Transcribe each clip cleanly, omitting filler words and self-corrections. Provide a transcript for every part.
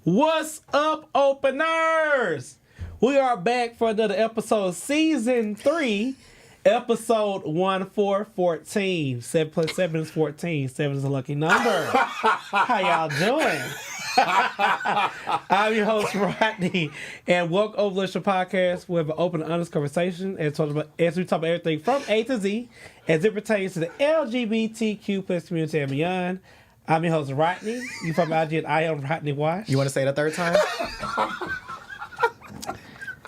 What's up, openers? We are back for another episode, season 3, episode 1414. 7 plus 7 is 14. 7 is a lucky number. How y'all doing? I'm your host, Rodney, and welcome to Open Podcast. We have an open and honest conversation as we talk about everything from A to Z as it pertains to the LGBTQ plus community and beyond. I'm your host, Rodney. You from IG and I am Rodney Wash. You want to say it a third time?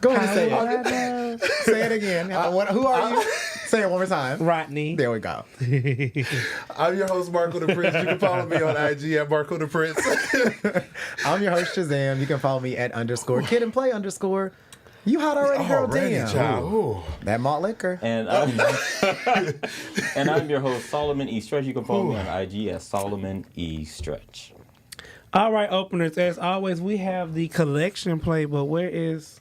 Go ahead and say it. Say it again. Who are you? Say it one more time. Rodney. There we go. I'm your host, Marco DePrence. You can follow me on IG at Marco DePrence. I'm your host, Shazam. You can follow me at _kid and play _ You hot already, girl? Damn. Child. That malt liquor. And I'm your host, Solomon E. Stretch. You can follow me on IG at Solomon E. Stretch. All right, openers. As always, we have the collection plate, but where is...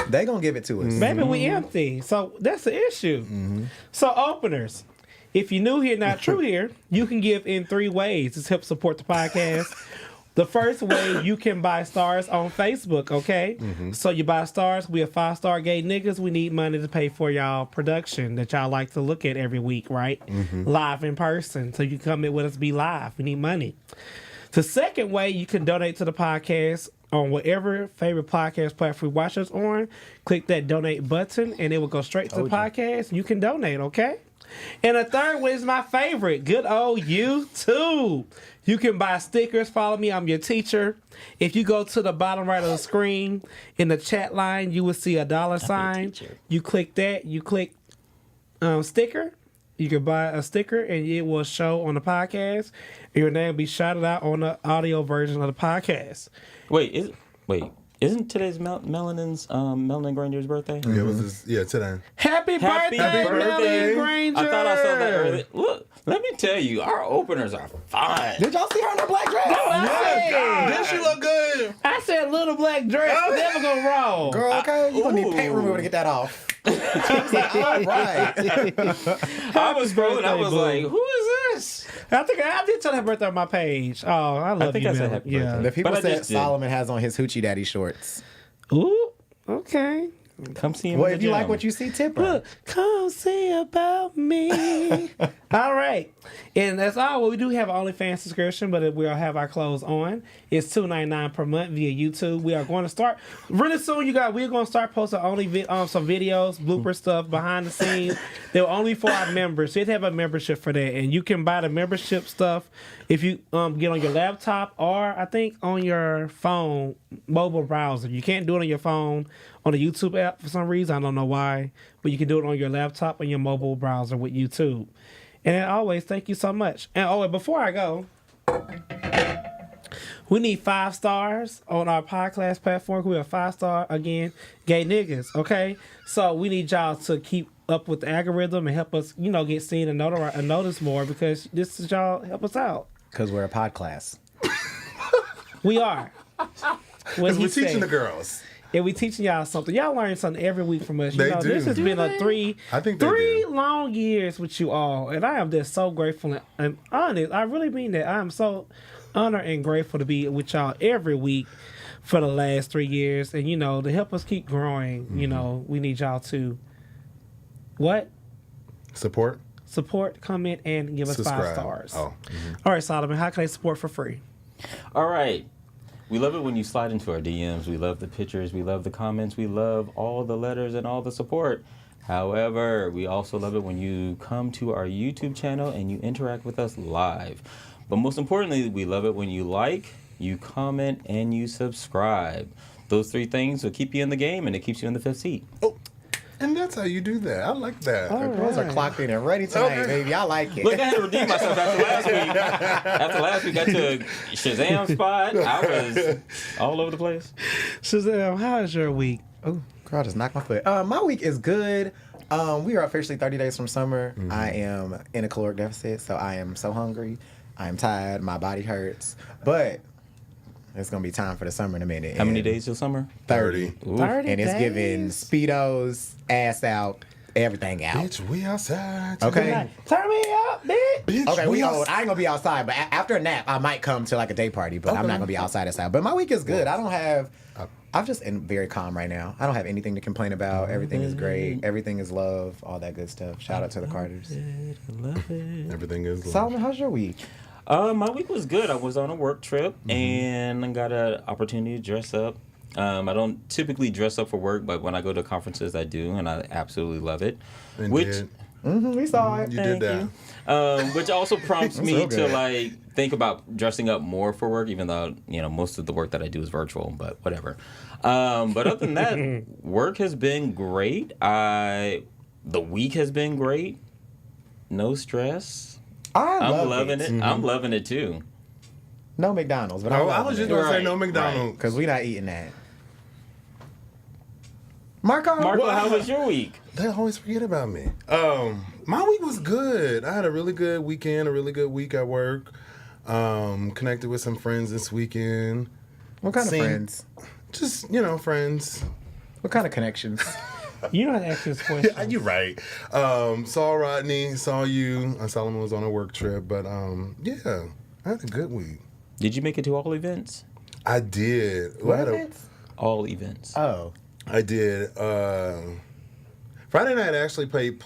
They gonna give it to us. Baby, we empty. So that's the issue. So openers, if you're new here, not true here, you can give in 3 ways to help support the podcast. The first way, you can buy stars on Facebook, okay? So you buy stars. We are 5-star gay niggas. We need money to pay for y'all production that y'all like to look at every week, right? Live in person. So you come in with us, be live. We need money. The second way, you can donate to the podcast on whatever favorite podcast platform you watch us on. Click that donate button, and it will go straight to the podcast. You can donate, okay? And the third one is my favorite, good old YouTube. You can buy stickers. Follow me. I'm your teacher. If you go to the bottom right of the screen, in the chat line, you will see a $sign. You click that. You click sticker. You can buy a sticker, and it will show on the podcast. Your name will be shouted out on the audio version of the podcast. Isn't today's Melanin Granger's birthday? Yeah, it was today. Happy birthday, Melanin Granger! I thought I saw that earlier. Look, let me tell you, our openers are fine. Did y'all see her in her black dress? Did she look good? I said little black dress. Never go wrong. Girl, okay, you gonna need paint remover to get that off. I was like, all right. I was scrolling. I was like, who is this? I think I did tell her birthday on my page. Oh, I love you. I think I said happy birthday. The people But I said just did. Solomon has on his hoochie daddy shorts. Ooh, okay. Come see him. Well, in if the you gym. like what you see, tip her. Look, come see about me. All right. And that's all. Well, we do have an OnlyFans subscription, but we'll have our clothes on. It's $2.99 per month via YouTube. We are going to start really soon. We're going to start posting some videos, blooper stuff behind the scenes. They're only for our members. You'd have a membership for that, and you can buy the membership stuff if you get on your laptop or I think on your phone mobile browser. You can't do it on your phone on the YouTube app for some reason. I don't know why, but you can do it on your laptop and your mobile browser with YouTube. And as always, thank you so much. And before I go, we need 5 stars on our podcast platform. We are 5-star, again, gay niggas, okay? So we need y'all to keep up with the algorithm and help us, get seen and noticed more, because this is y'all help us out. Because we're a pod class. We are. Because we're teaching the girls. And we teaching y'all something. Y'all learn something every week from us. They do. This has been a 3 long years with you all. And I am just so grateful and honest. I really mean that. I am so honored and grateful to be with y'all every week for the last 3 years. And, to help us keep growing, we need y'all to, what? Support, comment, and give us subscribe. 5 stars. Oh. All right, Solomon, how can they support for free? All right. We love it when you slide into our DMs. We love the pictures. We love the comments. We love all the letters and all the support. However, we also love it when you come to our YouTube channel and you interact with us live. But most importantly, we love it when you like, you comment, and you subscribe. Those 3 things will keep you in the game, and it keeps you in the 5th seat. Oh, and that's how you do that. I like that. All The girls are clocked in and ready tonight, baby. I like it. Look, I had to redeem myself after last week. After last week, I took Shazam spot. I was all over the place. Shazam, how is your week? Oh, girl, I just knocked my foot. My week is good. We are officially 30 days from summer. I am in a caloric deficit, so I am so hungry. I am tired. My body hurts. But it's going to be time for the summer in a minute. How many days till summer? 30. 30 And it's days? giving Speedos, ass out, everything out. Bitch, we outside. Okay. Like, turn me up, bitch. Bitch, Okay, we outside. old. I ain't gonna be outside, but after a nap, I might come to like a day party, but I'm not gonna be outside. But my week is good. I don't have. I'm just very calm right now. I don't have anything to complain about. Everything is great. Everything is love. All that good stuff. Shout out to the Carters. Everything is. Solomon, how's your week? My week was good. I was on a work trip and I got an opportunity to dress up. I don't typically dress up for work, but when I go to conferences, I do, and I absolutely love it. And Which did. We saw it. You did that. which also prompts me so to good. like think about dressing up more for work, even though most of the work that I do is virtual. But whatever. But other than that, work has been great. The week has been great. No stress. I'm loving it. I'm loving it too. No McDonald's, but I was just gonna say no McDonald's. because we're not eating that. Marco, How was your week? They always forget about me. My week was good. I had a really good weekend, a really good week at work. Connected with some friends this weekend. What kind of friends? Just, friends. What kind of connections? You don't have to ask this question. Yeah, you're right. Saw Rodney, saw you. Solomon was on a work trip, but yeah, I had a good week. Did you make it to all events? I did. What events? All events. Oh. I did. Friday night I actually played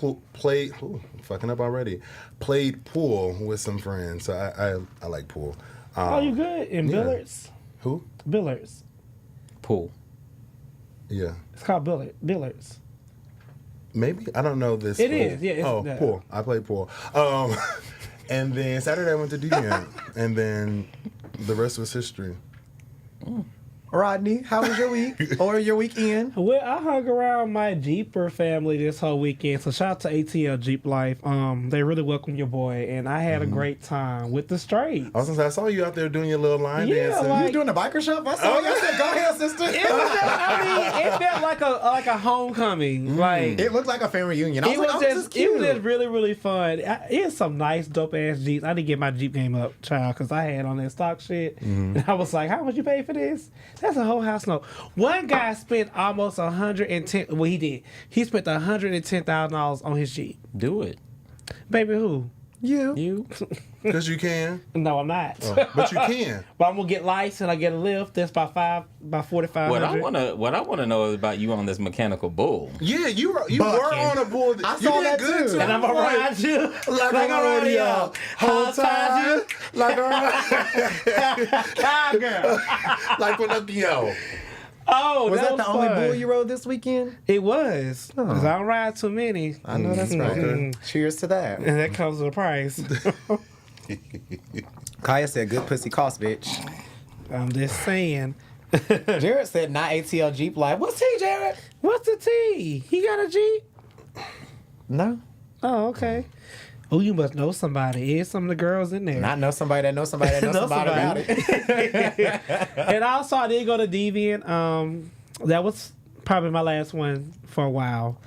fucking up already. Played pool with some friends. So I like pool. Oh, you good? In billiards? Who? Billiards. Pool. Yeah. It's called billiards. Maybe I don't know this. It pool. is, yeah, it's pool. I played pool. And then Saturday I went to DePrence, and then the rest was history. Rodney, how was your week or your weekend? Well, I hung around my Jeeper family this whole weekend. So shout out to ATL Jeep Life. They really welcomed your boy, and I had a great time with the Streetz. I was gonna say I saw you out there doing your little line Yeah, dancing. like- You doing the biker shop? I saw you. I said, go ahead, sister. It was just, it felt like a homecoming. Like It looked like a family reunion. I it was was like, oh, this is just cute. really, really fun. It's some nice, dope ass Jeeps. I didn't get my Jeep game up, child, because I had on that stock shit. And I was like, how much you pay for this? That's a whole house note. One guy spent almost $110. Well, he did. He spent $110,000 on his Jeep. Do it. Baby, who? You? Because you can. No, I'm not. But you can. But I'm gonna get lights and I get a lift. That's by $4,500. What I wanna know is about you on this mechanical bull. Yeah, you were Bucking. on a bull. I You saw did that good too. And I'm gonna ride you like a rodeo. Whole time. Like a girl. like Pinocchio. Oh, Was that the only fun. bull you rode this weekend? It was. Because I don't ride too many. I know that's right. Okay. Cheers to that. And that comes with a price. Kaya said, good pussy cost, bitch. I'm just saying. Jared said, not ATL Jeep Life. What's T, Jared? What's the T? He got a Jeep? No. Oh, okay. Oh, you must know somebody. Is some of the girls in there? Not know somebody that knows somebody that knows somebody about it. And also, I did go to Deviant. That was probably my last one for a while.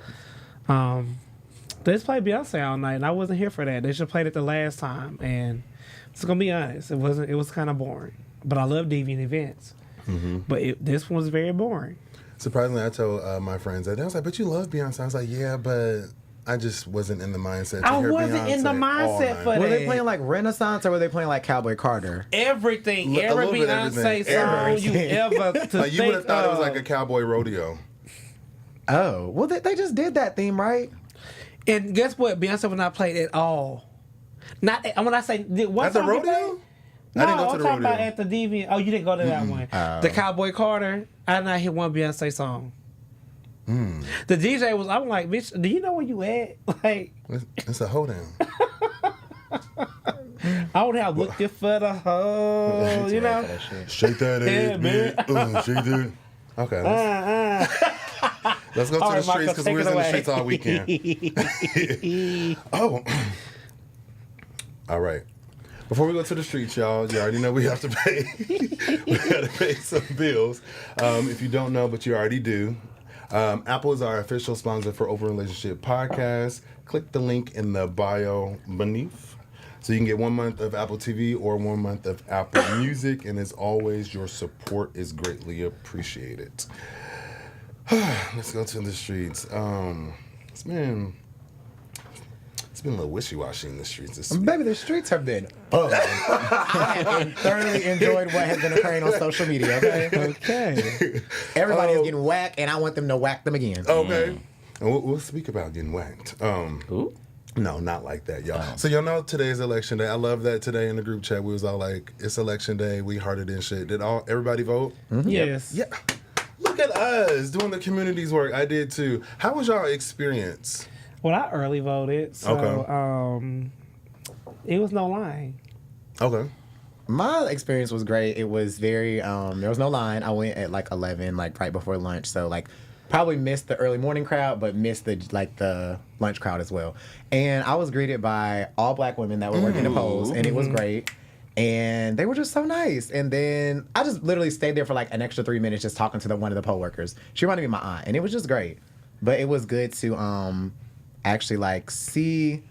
They just played Beyonce all night, and I wasn't here for that. They just played it the last time, and it's gonna be honest, it was kind of boring. But I love Deviant events. But this one was very boring. Surprisingly, I told my friends that. They was like, but you love Beyonce. I was like, yeah, but I just wasn't in the mindset to I hear wasn't in the Beyonce all mindset night. for Were they that. playing like Renaissance or were they playing like Cowboy Carter? Everything, A every little bit Beyonce everything. song you ever to Like, you would think have thought it was like a of. cowboy rodeo. Oh, well, they just did that theme, right? And guess what? Beyonce was not played at all. Not when I say what At the song you rodeo? played? I didn't No, go to I'm the talking about rodeo. at the Deviant. Oh, you didn't go to that one. The Cowboy Carter. I did not hear one Beyonce song. The DJ was. I'm like, bitch, do you know where you at? Like, It's a hoedown. I would have looked it for the hoe. You know. Shake that Yeah, ass, man. Shake that. Okay, let's go to All the right, streets Marco, because we take was it in the away. streets all weekend. Oh. All right. Before we go to the streets, y'all, you already know we have to pay. We got to pay some bills. If you don't know, but you already do. Apple is our official sponsor for Open Relationship Podcast. Click the link in the bio beneath. So you can get 1 month of Apple TV or 1 month of Apple Music. And as always, your support is greatly appreciated. Let's go to the streets. It's been a little wishy-washy in the streets this week. Baby, the streets have been fun. I have thoroughly enjoyed what has been occurring on social media, okay? Okay. Everybody is getting whacked, and I want them to whack them again. Okay. And we'll speak about getting whacked. Ooh. No, not like that, y'all. So y'all know today's election day. I love that today in the group chat we was all like, it's election day, we hearted and shit. Did everybody vote? Mm-hmm. Yes. Yeah. Look at us doing the community's work. I did too. How was y'all experience? Well, I early voted, so it was no line. Okay. My experience was great. It was very, there was no line. I went at like 11, like right before lunch. So like probably missed the early morning crowd, but missed the lunch crowd as well. And I was greeted by all black women that were working the polls, and it was great. And they were just so nice. And then I just literally stayed there for like an extra 3 minutes just talking to one of the poll workers. She reminded me of my aunt, and it was just great. But it was good to actually like see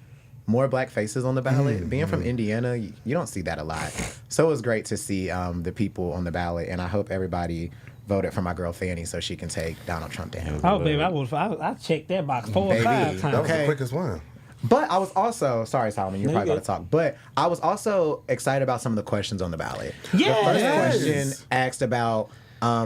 more black faces on the ballot. Being from Indiana, you don't see that a lot. So it was great to see the people on the ballot, and I hope everybody voted for my girl Fanny so she can take Donald Trump down. Oh, baby, I checked that box 4 or 5 times. That was the Okay. quickest one. But I was also, sorry Solomon, you're No, probably you going to talk, but I was also excited about some of the questions on the ballot. Yes. The first Yes. question asked about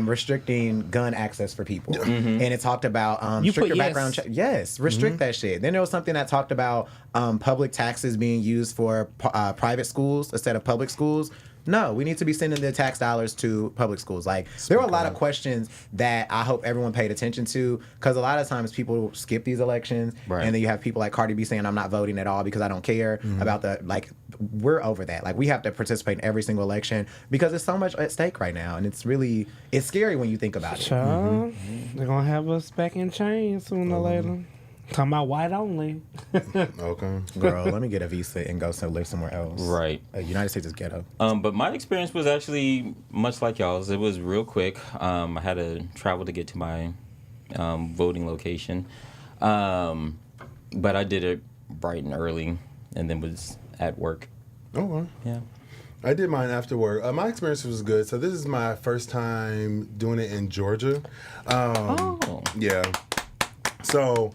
restricting gun access for people. And it talked about You stricter put yes. background check. Yes, restrict that shit. Then there was something that talked about public taxes being used for private schools instead of public schools. No, we need to be sending the tax dollars to public schools. Like, there were a lot of questions that I hope everyone paid attention to, because a lot of times people skip these elections, and then you have people like Cardi B saying, I'm not voting at all because I don't care about the, like, we're over that. Like, we have to participate in every single election because there's so much at stake right now, and it's scary when you think about it. Child, they're going to have us back in chains sooner or later. Talking about white only. Okay. Girl, let me get a visa and go live somewhere else. Right. United States is ghetto. But my experience was actually much like y'all's. It was real quick. I had to travel to get to my voting location. But I did it bright and early and then was at work. Okay. Yeah. I did mine after work. My experience was good. So this is my first time doing it in Georgia. Yeah. So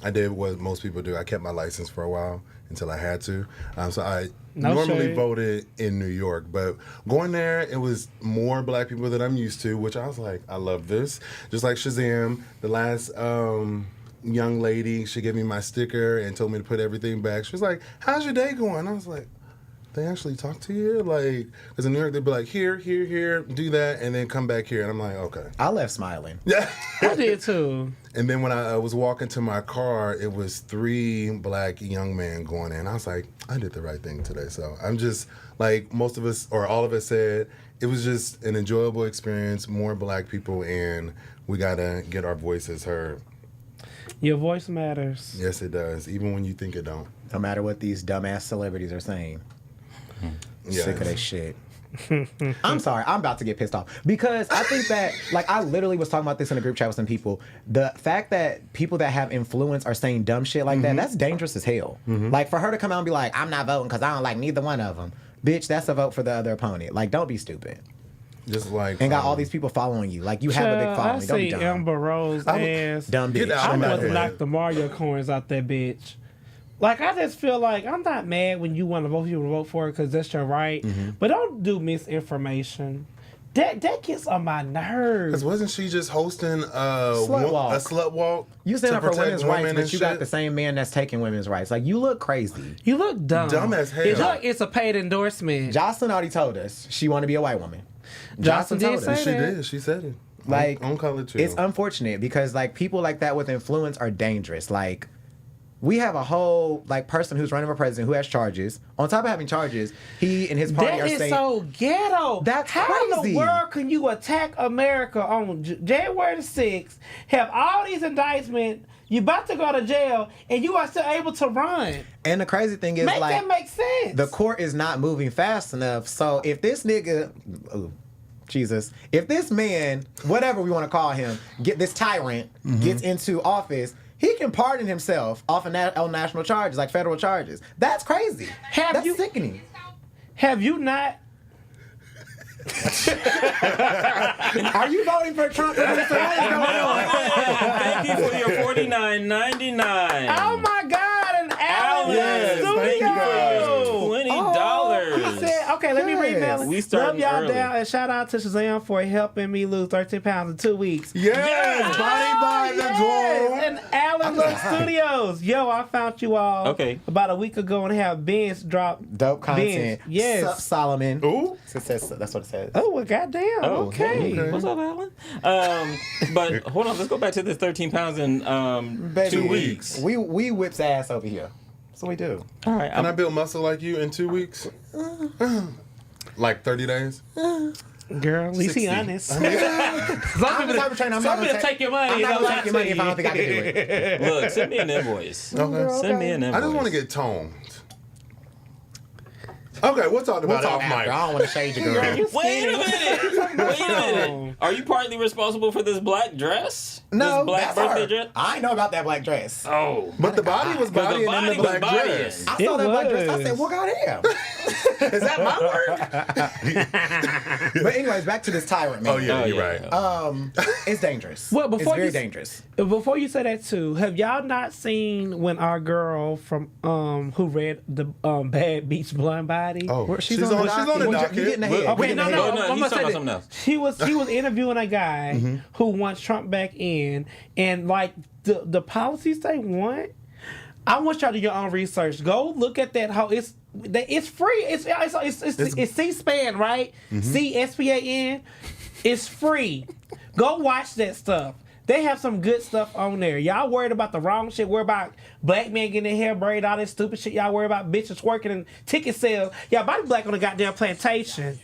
I did what most people do. I kept my license for a while until I had to. So I normally voted in New York. But going there, it was more black people than I'm used to, which I was like, I love this. Just like Shazam, the last young lady, she gave me my sticker and told me to put everything back. She was like, how's your day going? I was like, they actually talk to you? Like, because in New York, they'd be like, here, do that, and then come back here. And I'm like, okay. I left smiling. Yeah. I did too. And then when I was walking to my car, it was 3 black young men going in. I was like, I did the right thing today. So I'm just, like most of us, or all of us said, it was just an enjoyable experience, more black people, and we got to get our voices heard. Your voice matters. Yes, it does, even when you think it don't. No matter what these dumbass celebrities are saying. Yes. Sick of that shit. I'm sorry, I'm about to get pissed off because I think that, like, I literally was talking about this in a group chat with some people. The fact that people that have influence are saying dumb shit like that, that's dangerous as hell. Like, for her to come out and be like, I'm not voting because I don't like neither one of them. Bitch, that's a vote for the other opponent. Like, don't be stupid. Just like... And got all these people following you. Like, you have a big following. I Don't be see dumb. Amber Rose ass. Dumb bitch. Get out I of my want to head. knock the Mario coins out that bitch. Like, I just feel like I'm not mad when you want to vote, you vote for it because that's your right. But don't do misinformation. That gets on my nerves. Because wasn't she just hosting Slut walk. a slut walk? You stand to up for protect women's rights, women but and you got shit? the same man that's taking women's rights. Like, you look crazy. You look dumb. Dumb as hell. It's like it's a paid endorsement. Jocelyn already told us she want to be a white woman. Jocelyn did told us. say She that. did. She said it. Like, on College Hill. it's unfortunate because, like, people like that with influence are dangerous. Like, we have a whole, like, person who's running for president who has charges. On top of having charges, he and his party That are is saying... so ghetto. That's How in crazy. the world can you attack America on January the 6th, have all these indictments, you about to go to jail, and you are still able to run? And the crazy thing is, Make like... that make sense. The court is not moving fast enough. So if this nigga... Ooh, Jesus. If this man, whatever we want to call him, this tyrant, gets into office... He can pardon himself off of on national charges, like federal charges. That's crazy. That's sickening. Have you not Are you voting for Trump? What is going on? Thank you for your $49.99. Oh my God, an Alan Yes, thank you for your $20. He said, okay, let me read Alan. We Love starting y'all early. down and shout out to Shazam for helping me lose 13 pounds in 2 weeks. Yes, body by the door. And Alan Look Studios. Yo, I found you all about a week ago and have Benz dropped Dope content. Benz. Yes. Sup, Solomon. Ooh. That's what it says. Oh, well, goddamn. Okay. What's up, Alan? But hold on, let's go back to this 13 pounds in Baby, 2 weeks. We whips ass over here. That's what we do. All right. Can I build muscle like you in 2 weeks? Like 30 days? Girl, at least he 60. honest. I'm the type of trainer. Some people take your money. I'm not gonna take your money if I don't think I can do it. Look, send me an invoice. Okay. Send me an invoice. I just want to get toned. Okay, we'll talk We'll about talk it off after. mic. I don't want to shade your girl. Wait a minute. Wait a minute. Are you partly responsible for this black dress? No, This black that's birthday her. dress? I ain't know about that black dress. Oh. But the body was Because the body and then body the was black bodying. dress. I saw that black dress. I was. said, well, goddamn. Is that my word? But anyways, back to this tyrant man. Oh, yeah, you're yeah. right. It's dangerous. Well, before it's very you- dangerous. Before you say that too, have y'all not seen when our girl from who read the Bad Beach Blonde Body? Oh, She's she's on the You docket. getting ahead. Look, Okay, no, No, I'm he's gonna talking say about this. something else. She was interviewing a guy who wants Trump back in, and like the policies they want. I want y'all to do your own research. Go look at that. How it's free. It's C-SPAN, right? CSPAN. It's free. Go watch that stuff. They have some good stuff on there. Y'all worried about the wrong shit. Worried about black men getting their hair braided, all this stupid shit. Y'all worried about bitches working and ticket sales. Y'all body black on the goddamn plantation.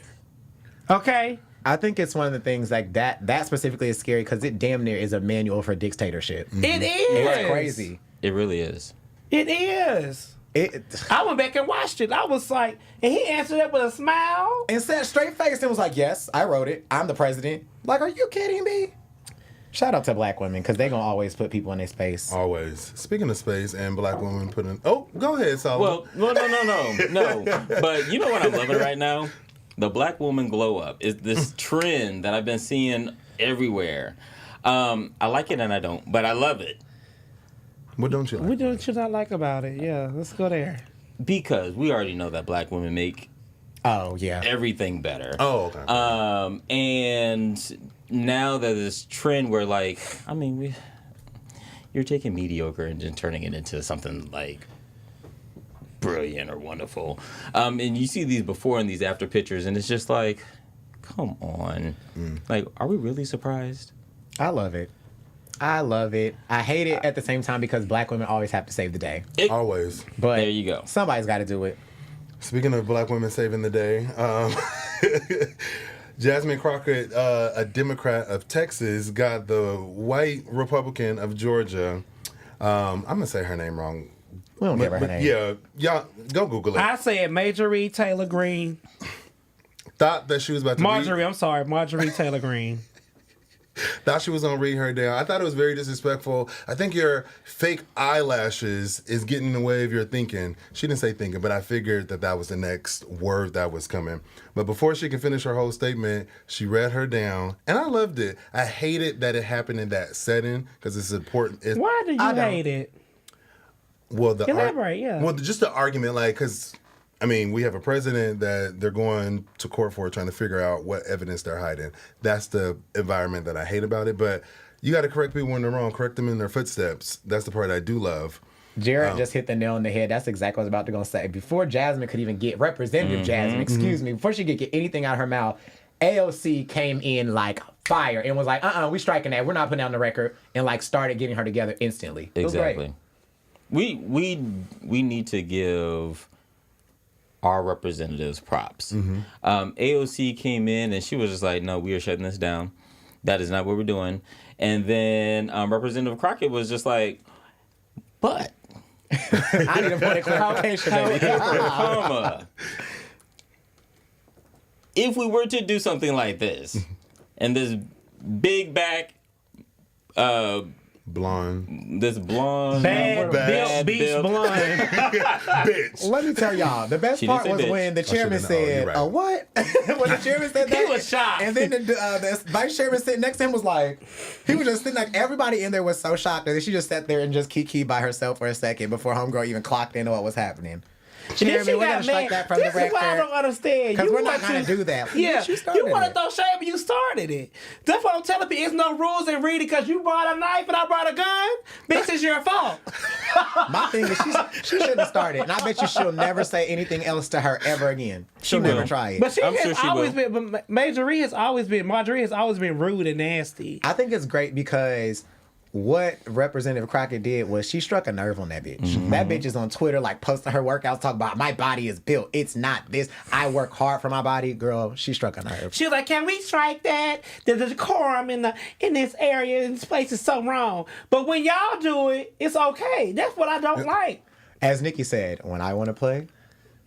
Okay? I think it's one of the things like that specifically is scary because it damn near is a manual for dictatorship. It is. It's crazy. It really is. It is. I went back and watched it. I was like, and he answered it with a smile. And said straight faced and was like, yes, I wrote it. I'm the president. Like, are you kidding me? Shout out to black women because they're going to always put people in their space. Always. Speaking of space and black women putting... Oh, go ahead, Solomon. Well, no. But you know what I'm loving right now? The black woman glow up is this trend that I've been seeing everywhere. I like it and I don't, but I love it. What don't you like? What don't you not like about it? Yeah, let's go there. Because we already know that black women make Oh, yeah. everything better. Oh, okay. And now that this trend where, like, I mean, you're taking mediocre and then turning it into something like brilliant or wonderful. And you see these before and these after pictures, and it's just like, come on. Like, are we really surprised? I love it. I hate it at the same time because black women always have to save the day. Always. But There you go. Somebody's got to do it. Speaking of black women saving the day, Jasmine Crockett, a Democrat of Texas, got the white Republican of Georgia. I'm going to say her name wrong. We don't give her name. Yeah, y'all go Google it. I said Marjorie Taylor Greene. Thought that she was about to Marjorie Taylor Greene. Thought she was gonna read her down. I thought it was very disrespectful. I think your fake eyelashes is getting in the way of your thinking. She didn't say thinking, but I figured that was the next word that was coming. But before she could finish her whole statement, she read her down, and I loved it. I hated that it happened in that setting because it's important. Why do you hate it? Well, Elaborate, yeah. Well, just the argument, like, because I mean, we have a president that they're going to court for, trying to figure out what evidence they're hiding. That's the environment that I hate about it. But you got to correct people when they're wrong, correct them in their footsteps. That's the part I do love. Jared just hit the nail on the head. That's exactly what I was about to go say. Before Jasmine could even get Representative Jasmine, before she could get anything out of her mouth, AOC came in like fire and was like, we striking that. We're not putting down the record, and like started getting her together instantly. It was Exactly. great. We need to give our representatives props. AOC came in and she was just like, no, we are shutting this down. That is not what we're doing. And then Representative Crockett was just like, but. I need a point of clarification, baby. Karma. If we were to do something like this, and this big back blonde. This blonde, Bad beach built- blonde. Bitch. Let me tell y'all, the best She part didn't was say bitch. when the chairman should've known. said, You're right. "Oh, what?" When the chairman said that, He was shocked. And then the vice chairman sitting next to him was like, he was just sitting like, everybody in there was so shocked that she just sat there and just kiki by herself for a second before homegirl even clocked into what was happening. Then Chairman, she we're got gonna strike mad. that from This the is why I record. don't understand. Because You we're not want going to do that. Yeah, You started you want to it. throw shade, but you started it. That's what I'm telling people. It's no rules in reading because you brought a knife and I brought a gun. Bitch, it's your fault. My thing is, she shouldn't have started. And I bet you she'll never say anything else to her ever again. She'll will. never try it. But I'm sure she will. Marjorie has always been rude and nasty. I think it's great because what Representative Crockett did was she struck a nerve on that bitch. Mm-hmm. That bitch is on Twitter like posting her workouts, talking about my body is built. It's not this. I work hard for my body. Girl, she struck a nerve. She was like, "Can we strike that? The decorum in this area, in this place is so wrong. But when y'all do it, it's okay. That's what I don't like." As Nikki said, when I want to play,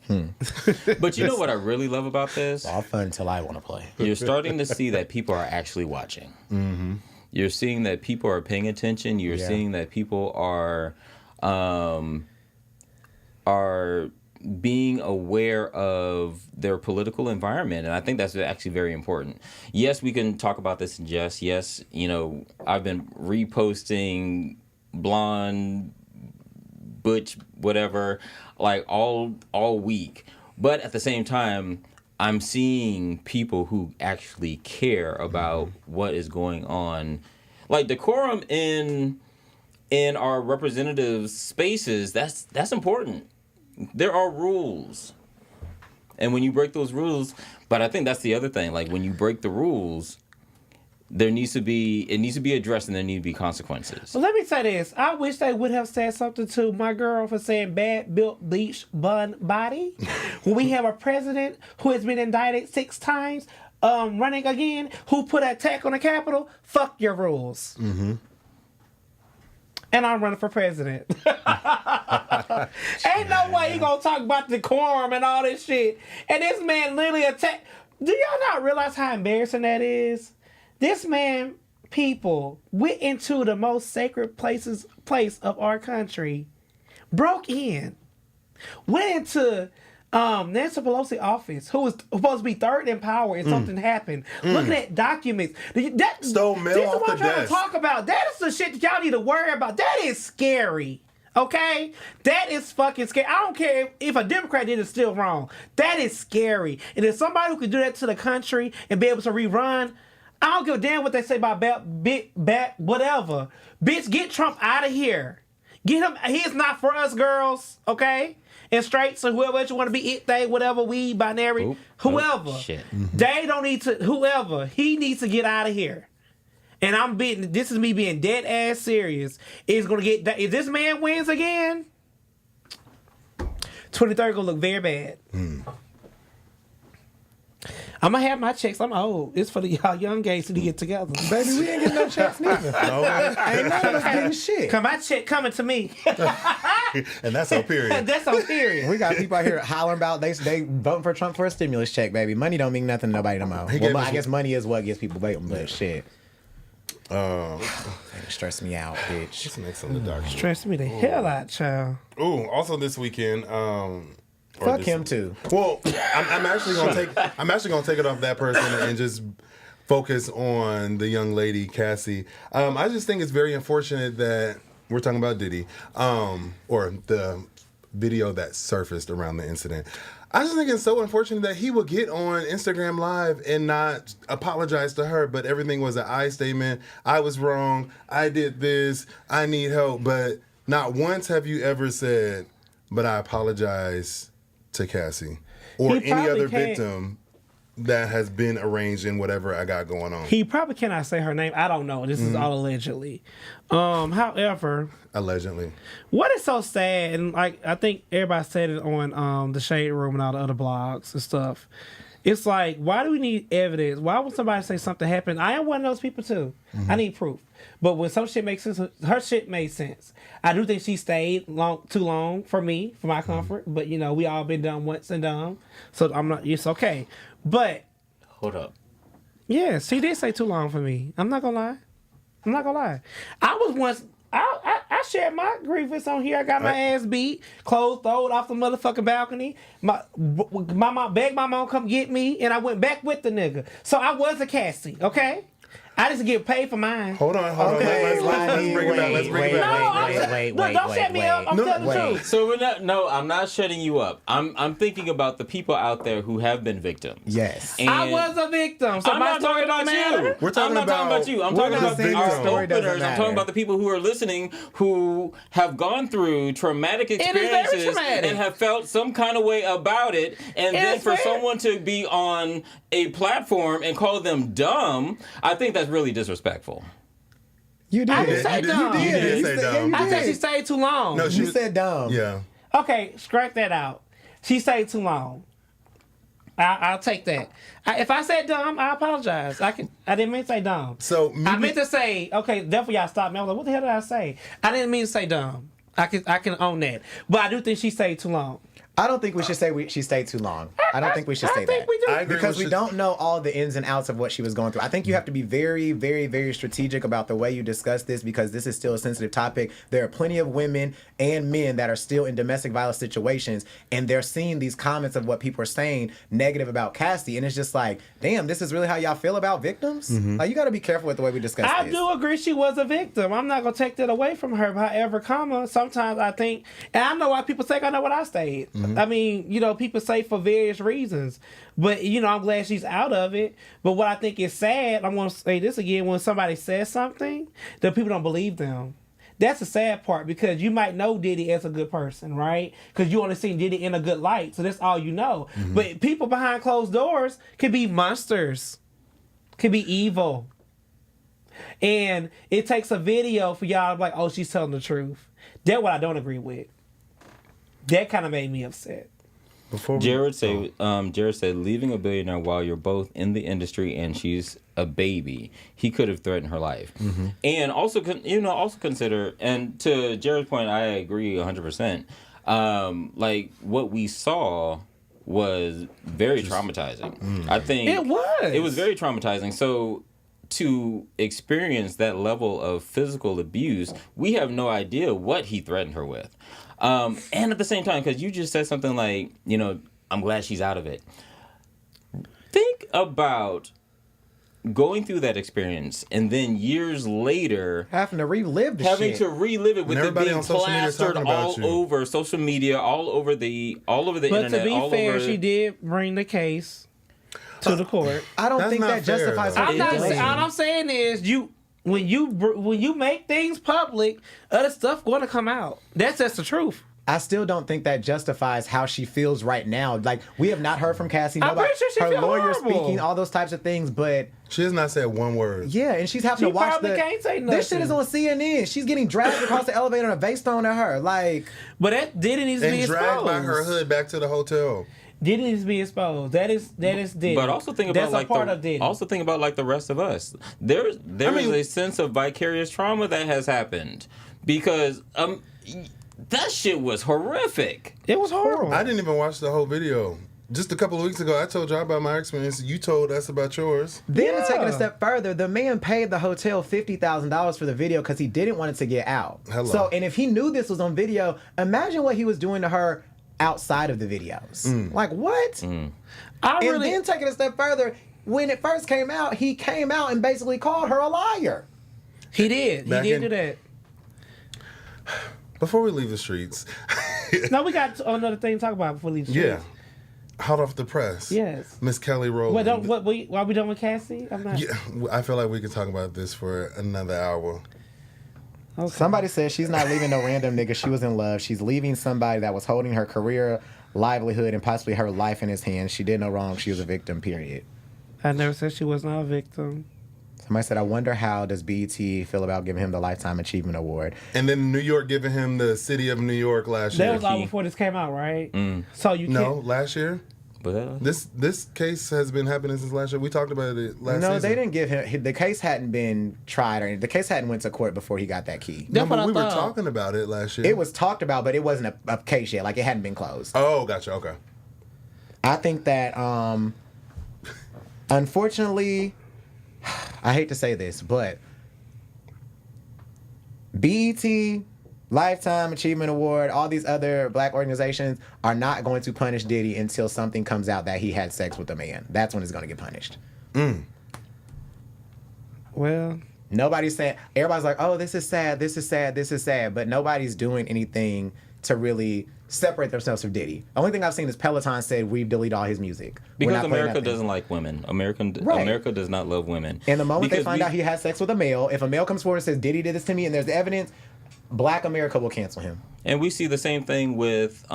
But you know what I really love about this? all fun till I want to play. You're starting to see that people are actually watching. Mm-hmm. You're seeing that people are paying attention. You're seeing that people are being aware of their political environment, and I think that's actually very important. Yes, we can talk about this in jest. Yes, you know, I've been reposting blonde, butch, whatever, like all week. But at the same time, I'm seeing people who actually care about what is going on. Like decorum in our representative spaces, that's important. There are rules. And when you break those rules, but I think that's the other thing, like when you break the rules, it needs to be addressed and there need to be consequences. So let me say this. I wish they would have said something to my girl for saying bad built bleach bun body. When we have a president who has been indicted 6 times, running again, who put an attack on the Capitol, fuck your rules. Mm-hmm. And I'm running for president. Ain't no way he gonna talk about decorum and all this shit. And this man literally attacked. Do y'all not realize how embarrassing that is? This man, people, went into the most sacred place of our country, broke in, went into Nancy Pelosi office, who was supposed to be third in power, and something happened. Looking at documents. Stole mail this off is what the I'm trying desk. to talk about. That is the shit that y'all need to worry about. That is scary. Okay? That is fucking scary. I don't care if a Democrat did it, still wrong. That is scary. And if somebody who could do that to the country and be able to rerun, I don't give a damn what they say about whatever. Bitch, get Trump out of here. Get him. He's not for us girls, okay? And straights or whoever else you want to be, it, they, whatever, we, binary, whoever. Shit. They don't need to, whoever. He needs to get out of here. And this is me being dead ass serious. If this man wins again, 23rd gonna look very bad. I'm gonna have my checks. I'm old. It's for y'all young gays to get together. Baby, we ain't getting no checks neither. Ain't none of us getting shit. My check coming to me. And that's our period. That's on period. We got people out here hollering about they voting for Trump for a stimulus check, baby. Money don't mean nothing to nobody no more. gave Well, us I guess money is what gets people voting, but shit. That It stress me out, bitch. makes on the dark. Stress me the hell out, child. Ooh, also this weekend. Fuck him too. Well, I'm actually gonna take it off that person and just focus on the young lady Cassie. I just think it's very unfortunate that we're talking about Diddy, or the video that surfaced around the incident. I just think it's so unfortunate that he would get on Instagram Live and not apologize to her, but everything was an I statement. I was wrong. I did this. I need help. But not once have you ever said, but I apologize to Cassie or He any probably other can't. victim that has been arranged in whatever I got going on. He probably cannot say her name. I don't know. This is all allegedly. However, Allegedly. what is so sad, and like I think everybody said it on the Shade Room and all the other blogs and stuff. It's like, why do we need evidence? Why would somebody say something happened? I am one of those people too. I need proof. But when some shit makes sense, her shit made sense. I do think she stayed too long for me, for my comfort. But you know, we all been done once and done, so I'm not. It's okay. But Hold up. yeah, she did say too long for me. I'm not gonna lie. I'm not gonna lie. I was once. I shared my grievance on here. I got my ass beat, clothes thrown off the motherfucking balcony. My mom begged my mom come get me, and I went back with the nigga. So I was a Cassie, okay? I just get paid for mine. Hold on. Let's bring it back. Let's bring it back. Wait. Don't shut me up. I'm telling the truth. So we're not. No, I'm not shutting you up. I'm thinking about the people out there who have been victims. Yes. And I was a victim. So I'm my not story talking about don't matter. you. We're talking I'm not talking about you. I'm talking about our story doesn't openers. I'm matter. talking about the people who are listening who have gone through traumatic is very experiences traumatic. and have felt some kind of way about it, and then is for fair. someone to be on a platform and call them dumb, I think that's really disrespectful. You did. I didn't say dumb. You did say dumb. I said she stayed too long. No, You said dumb. Yeah. Okay, scratch that out. She stayed too long. I'll take that. If I said dumb, I apologize. I didn't mean to say dumb. So I meant to say, okay, definitely y'all stopped me. I was like, what the hell did I say? I didn't mean to say dumb. I can own that. But I do think she stayed too long. I don't think we should say she stayed too long. I don't think we should say I think that. we do. I agree Because with we don't know all the ins and outs of what she was going through. I think you have to be very, very, very strategic about the way you discuss this because this is still a sensitive topic. There are plenty of women and men that are still in domestic violence situations, and they're seeing these comments of what people are saying negative about Cassie, and it's just like, damn, this is really how y'all feel about victims? Like, you got to be careful with the way we discuss I this. do agree she was a victim. I'm not gonna take that away from her. However, sometimes I think, and I know why people think I know what I stayed. I mean, people say for various reasons, but I'm glad she's out of it. But what I think is sad, I'm gonna say this again: when somebody says something, that people don't believe them. That's the sad part because you might know Diddy as a good person, right? Because you only seen Diddy in a good light, so that's all you know. But people behind closed doors can be monsters, can be evil. And it takes a video for y'all to be like, oh, she's telling the truth. That's what I don't agree with. That kind of made me upset. Jared said, leaving a billionaire while you're both in the industry and she's a baby, he could have threatened her life. And also, also consider, and to Jared's point, I agree 100%. Like what we saw was very traumatizing. I think it was very traumatizing. So to experience that level of physical abuse, we have no idea what he threatened her with. And at the same time, because you just said something like, I'm glad she's out of it. Think about going through that experience and then years later Having to relive the shit. it with it everybody being on social media plastered talking about all you. over social media, all over the But internet. to be all fair, over, she did bring the case to the court. I don't That's think not that fair, justifies though. what I'm you're not. doing. All I'm saying is when you make things public, other stuff going to come out. That's just the truth. I still don't think that justifies how she feels right now. Like, we have not heard from Cassie. I'm pretty sure she her feel lawyer horrible. speaking, all those types of things, but She has not said one word. yeah, and she's having She to watch probably can't say This shit is on CNN. She's getting dragged across the elevator and a vase thrown at her. Like, But that Diddy needs to be And dragged exposed. by her hood back to the hotel. Diddy needs to be exposed. That is Diddy. But also think That's about a part of Diddy. Also think about like the rest of us. There is a sense of vicarious trauma that has happened because that shit was horrific. It was horrible. I didn't even watch the whole video. Just a couple of weeks ago, I told y'all about my experience. You told us about yours. then to take it Yeah. a step further, the man paid the hotel $50,000 for the video because he didn't want it to get out. Hello. So, and if he knew this was on video, imagine what he was doing to her outside of the videos. Like, what? I And really then take it a step further, when it first came out, he came out and basically called her a liar. he did. He Back did in- do that. Before we leave the streets, No, we got another thing to talk about before we leave. the yeah, streets. hot off the press. Yes. Miss Kelly Rowland. Why we done with Cassie? I'm not. Yeah, I feel like we can talk about this for another hour. Okay. Somebody said she's not leaving no random nigga. She was in love. She's leaving somebody that was holding her career, livelihood, and possibly her life in his hands. She did no wrong. She was a victim, period. I never said she was not a victim. Somebody said, I wonder how does BET feel about giving him the Lifetime Achievement Award? And then New York giving him the City of New York last That year. was all before this came out, right? So you No, can't. last year. But This case has been happening since last year. We talked about it last No, season. they didn't give him. The case hadn't been tried, or the case hadn't went to court before he got that key. No, That's what but I we were thought. talking about it last year. It was talked about, but it wasn't a case yet. Like, it hadn't been closed. Oh, gotcha. Okay. I think that, unfortunately, I hate to say this, but BET, Lifetime Achievement Award, all these other black organizations are not going to punish Diddy until something comes out that he had sex with a man. That's when he's going to get punished. Well, Nobody's saying, everybody's like, oh, this is sad, this is sad, this is sad, but nobody's doing anything to really separate themselves from Diddy. The only thing I've seen is Peloton said we've deleted all his music. Because America doesn't like women. America does not love women. And the moment they find out he had sex with a male, if a male comes forward and says Diddy did this to me and there's evidence, Black America will cancel him. And we see the same thing with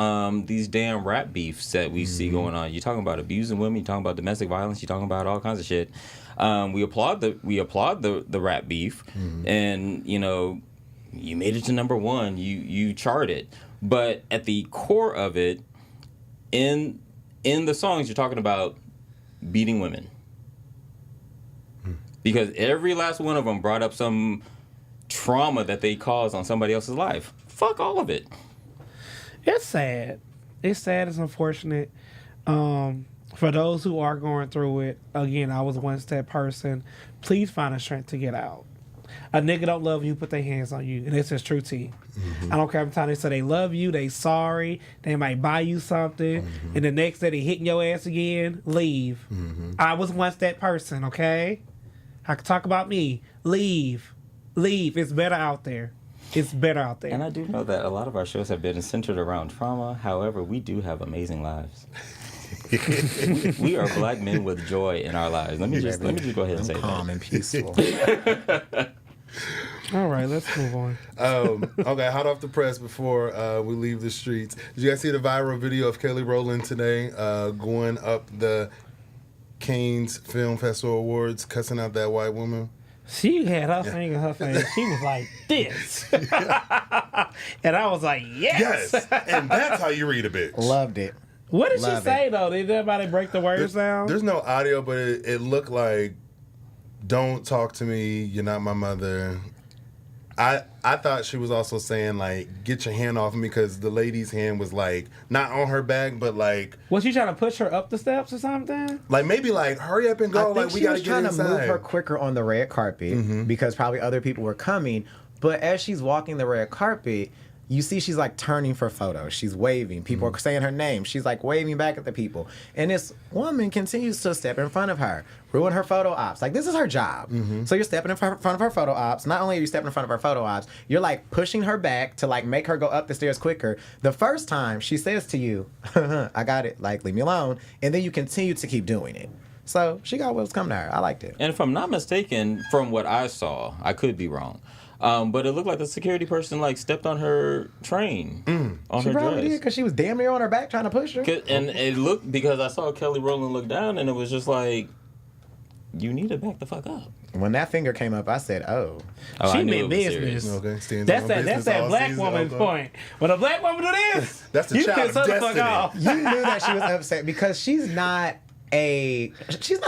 these damn rap beefs that we see going on. You're talking about abusing women. You're talking about domestic violence. You're talking about all kinds of shit. We applaud the rap beef, and you made it to number one. You charted, but at the core of it, in the songs, you're talking about beating women, because every last one of them brought up some trauma that they caused on somebody else's life. Fuck all of it. it's sad. It's sad. It's unfortunate. For those who are going through it, again, I was once that person. Please find the strength to get out. A nigga don't love you, put their hands on you, and it's just true tea. I don't care every time they say they love you, they sorry, they might buy you something, and the next day they hitting your ass again, leave. I was once that person, okay? I can talk about me. Leave. It's better out there. It's better out there. And I do know that a lot of our shows have been centered around trauma. However, we do have amazing lives. we are black men with joy in our lives. Let me just go ahead and say calm that. and peaceful. All right, let's move on. Okay, hot off the press before we leave the streets. Did you guys see the viral video of Kelly Rowland today going up the Cannes Film Festival Awards, cussing out that white woman? She had her finger in her face. She was like this. And I was like, yes. And that's how you read a bitch. Loved it. What did she Love say, it. though? Did everybody break the words down? There's no audio, but it looked like, don't talk to me, you're not my mother. I thought she was also saying, like, get your hand off me, because the lady's hand was, like, not on her back, but, like... Was she trying to push her up the steps or something? Like, maybe, like, hurry up and go. I think Like, we she got was to get trying inside. to move her quicker on the red carpet because probably other people were coming. But as she's walking the red carpet, you see she's like turning for photos. She's waving. People are saying her name. She's like waving back at the people. And this woman continues to step in front of her, ruin her photo ops. Like, this is her job. So you're stepping in front of her photo ops. Not only are you stepping in front of her photo ops, you're like pushing her back to like make her go up the stairs quicker. The first time she says to you, I got it, like, leave me alone. And then you continue to keep doing it. So she got what was coming to her. I liked it. And if I'm not mistaken, from what I saw, I could be wrong, but it looked like the security person like stepped on her train, on She her probably did dress. because she was damn near on her back trying to push her. And it looked, because I saw Kelly Rowland look down, and it was just like, you need to back the fuck up. When that finger came up, I said, oh. Oh, She I knew meant it was business. serious. Okay, stands That's on that business all black season. woman's Okay. point. When a black woman do this, That's the you child piss of her the fuck destiny. off. You knew that she was upset because she's not an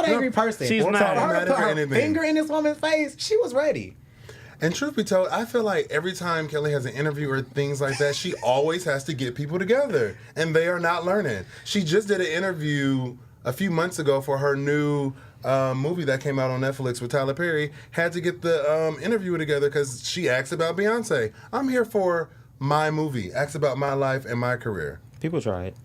angry person. She's For not. her to put her Anything. finger in this woman's face, she was ready. And truth be told, I feel like every time Kelly has an interview or things like that, she always has to get people together, and they are not learning. She just did an interview a few months ago for her new movie that came out on Netflix with Tyler Perry. Had to get the interview together because she asked about Beyonce. I'm here for my movie. Asked about my life and my career. People try it.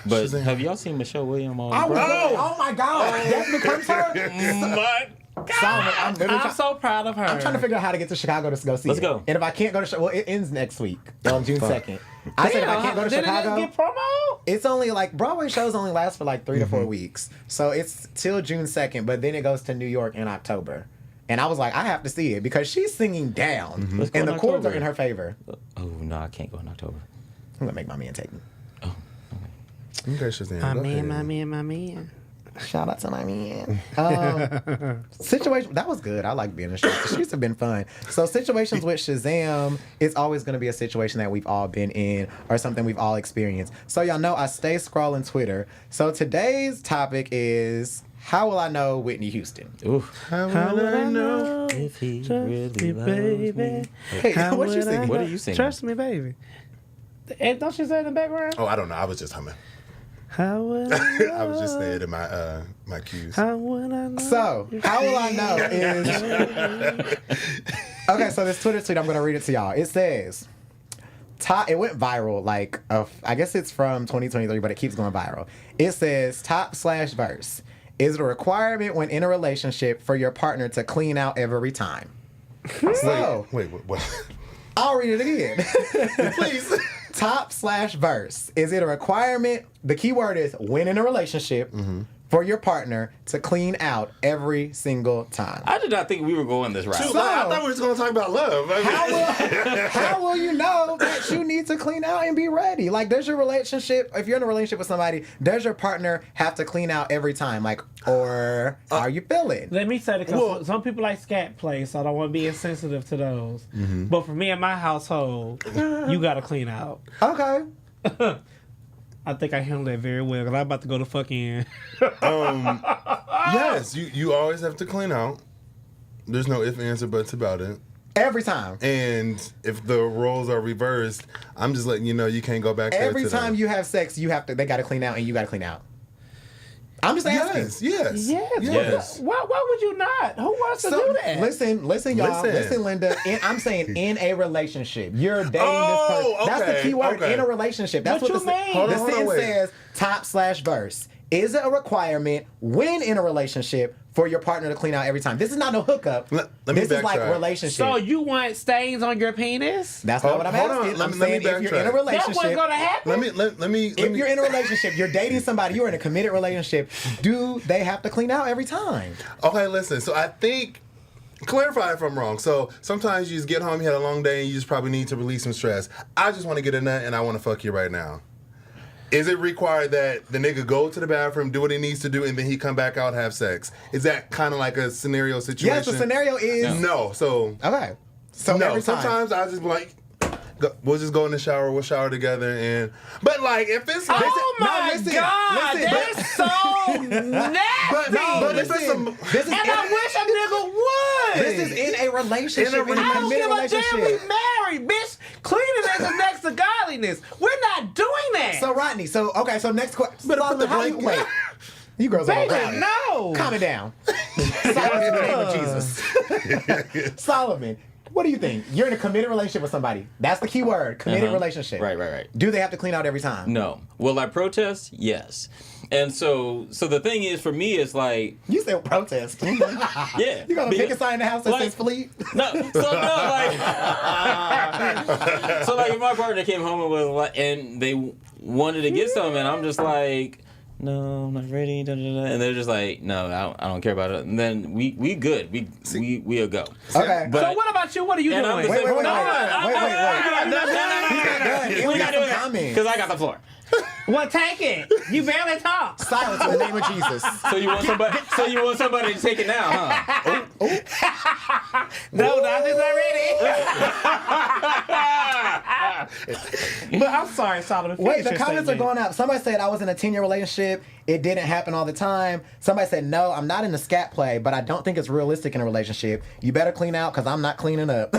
But have y'all seen Michelle Williams on? Oh my God. That becomes her. My Solomon, I'm literally I'm so proud of her. I'm trying to figure out how to get to Chicago to go see Let's it. go. And if I can't go to Chicago, well, it ends next week on June 2nd. I said if I can't go to did Chicago, it get promo? it's only like Broadway shows only last for like 3 to 4 weeks. So it's till June 2nd, but then it goes to New York in October. And I was like, I have to see it because she's singing down Let's go and in the chords October. are in her favor. Oh no, I can't go in October. I'm going to make my man take me. Okay, Shazam. My go man, ahead. my man. Shout out to my man. Situation, that was good. I like being in the streets. The streets have been fun. So situations with Shazam, it's always going to be a situation that we've all been in or something we've all experienced. So y'all know I stay scrolling Twitter. So today's topic is, how will I know Whitney Houston? Oof. How would I know If he Trust really me, loves baby. me. Hey, How what you would I singing? What know? are you singing? Trust me, baby. And don't she say in the background? Oh, I don't know. I was just humming. How would I know? I was just saying in my my cues. How would I know? So, how will I know is Okay, so this Twitter tweet, I'm going to read it to y'all. It says, it went viral, like, I guess it's from 2023, but it keeps going viral. It says, top/verse. Is it a requirement when in a relationship for your partner to clean out every time? So, Wait, what? I'll read it again. Please. Top/verse. Is it a requirement? The key word is when in a relationship for your partner to clean out every single time. I did not think we were going this route. Shoot, I thought we were just going to talk about love. How will you know that you need to clean out and be ready? Like, does your relationship, if you're in a relationship with somebody, does your partner have to clean out every time? Like, or how are you feeling? Let me say that because some people like scat play, so I don't want to be insensitive to those. But for me and my household, you got to clean out. Okay. I think I handled that very well because I'm about to go to fucking. Yes, you always have to clean out. There's no ifs, ands, or buts about it. Every time. And if the roles are reversed, I'm just letting you know you can't go back there. Every time you have sex, they got to clean out and you got to clean out. I'm just asking. Yes. Why would you not? Who wants to do that? Listen, y'all. Listen, Linda. I'm saying in a relationship. You're dating this person. That's the key word, in a relationship. That's what you mean? The sentence says, top/verse. Is it a requirement when in a relationship for your partner to clean out every time? This is not no hookup. This is like relationship. So you want stains on your penis? That's not what I'm asking. I'm saying if you're in a relationship. That's what's going to happen? Let me. If you're in a relationship, you're dating somebody, you're in a committed relationship, do they have to clean out every time? Okay, listen. So I think, clarify if I'm wrong. So sometimes you just get home, you had a long day, and you just probably need to release some stress. I just want to get a nut and I want to fuck you right now. Is it required that the nigga go to the bathroom, do what he needs to do, and then he come back out, have sex? Is that kind of like a scenario situation? Yes, the scenario is... No, so... Okay. So no, every time. sometimes I just be like... We'll just go in the shower. We'll shower together, and but like if it's God, that is so nasty. But if it's and I wish a nigga would. This is in a relationship. I don't give a damn. We married, bitch. Cleanliness is next to godliness. We're not doing that. So Rodney. So next question. Better put the blanket. Wait. You girls are Baby, no. Calm it down. Solomon, in the name of Jesus. Solomon. What do you think? You're in a committed relationship with somebody. That's the key word. Committed relationship. Right. Do they have to clean out every time? No. Will I protest? Yes. And so the thing is, for me, it's like... You said protest. Yeah. You gonna pick a sign in the house that says flee? No. So if my partner came home and they wanted to get something, and I'm just like... No, I'm not ready. Da, da, da. And they're just like, no, I don't care about it. And then we good. We'll go. Okay. But, so what about you? What are you doing? Wait. We're not doing it. Because I got the floor. Well, take it. You barely talk. Silence in the name of Jesus. So you want somebody to take it now, huh? No, not already. But I'm sorry, Solomon. Wait, the comments are going up. Somebody said I was in a 10-year relationship. It didn't happen all the time. Somebody said, no, I'm not in the scat play, but I don't think it's realistic in a relationship. You better clean out because I'm not cleaning up.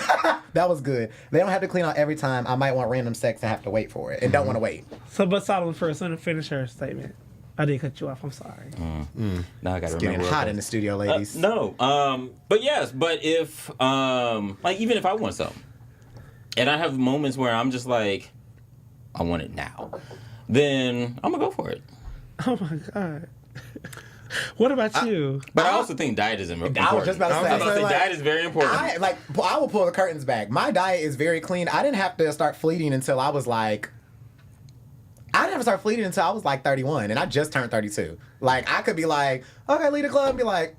That was good. They don't have to clean out every time. I might want random sex and have to wait for it and don't want to wait. So, but Solomon first, let me finish her statement. I did cut you off. I'm sorry. Now I got to remember. Getting hot in the studio, ladies. No. But yes. But if even if I want something, and I have moments where I'm just like, I want it now, then I'm gonna go for it. Oh my God. What about you? But I also think diet is important. I was just about to say, diet is very important. I will pull the curtains back. My diet is very clean. I didn't have to start fleeting until I was like, I didn't start fleeting until I was like 31, and I just turned 32. Like, I could be like, okay, leave the club, and be like,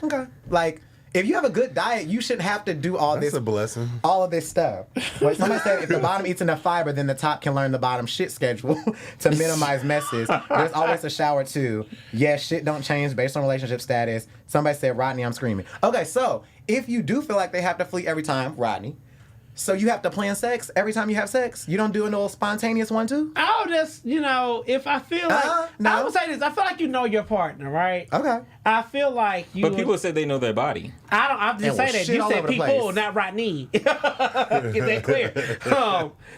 okay. Like, if you have a good diet, you shouldn't have to do all this. That's a blessing. All of this stuff. Like somebody said, if the bottom eats enough fiber, then the top can learn the bottom shit schedule to minimize messes. There's always a shower too. Yes, shit don't change based on relationship status. Somebody said, Rodney, I'm screaming. Okay, so if you do feel like they have to flee every time, Rodney, so you have to plan sex every time you have sex? You don't do a little spontaneous one too? I'll just, if I feel like... No. I would say this. I feel like you know your partner, right? Okay. I feel like you... But people say they know their body. I'm just saying that. You said people, not Rodney. Get that clear.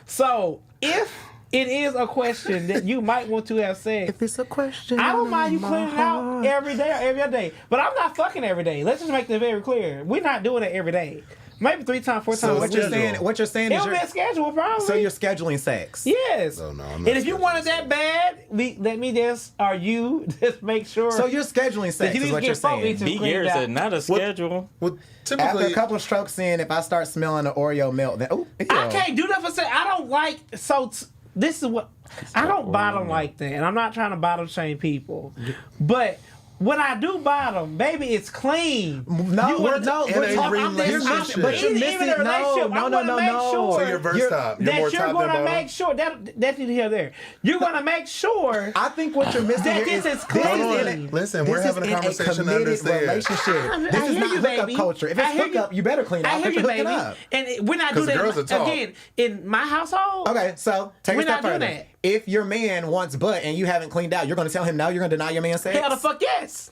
So, if it is a question that you might want to have sex... If it's a question... I don't mind you cleaning it out every day or every other day. But I'm not fucking every day. Let's just make that very clear. We're not doing it every day. maybe 3 times, 4 So times. What you're saying? What you're saying It is would be a schedule, probably. so you're scheduling sex. Yes. Oh, no, I'm And not if you want it that bad, let me just, or you just make sure. So you're scheduling sex. you Is need what to you're get folk saying. into- B. Gary said, not a schedule. Well, After typically, a couple of strokes in, if I start smelling the Oreo milk, then I can't do that for sex. I don't like, this is what, I don't bottom like that. And I'm not trying to bottom shame people. But when I do bottom, baby, it's clean. No, we're in a relationship. But you're Even missing. in a relationship, No. I wanna make sure so you're versatile. You're that more you're top going than to bottom. make sure that's neither here nor there. You're going to make sure I think what you're missing that here this is this clean. in Listen, we're having a conversation to committed understand. relationship. I This is hear not you, hookup baby. culture. If I it's hear hookup, you better clean I up. hear you, Hooking baby. up. And we're not 'Cause doing the girls are that. tall. Again, in my household, Okay, so take We're a step not doing further. that. If your man wants butt and you haven't cleaned out, you're going to tell him no. You're going to deny your man sex. hell the fuck yes.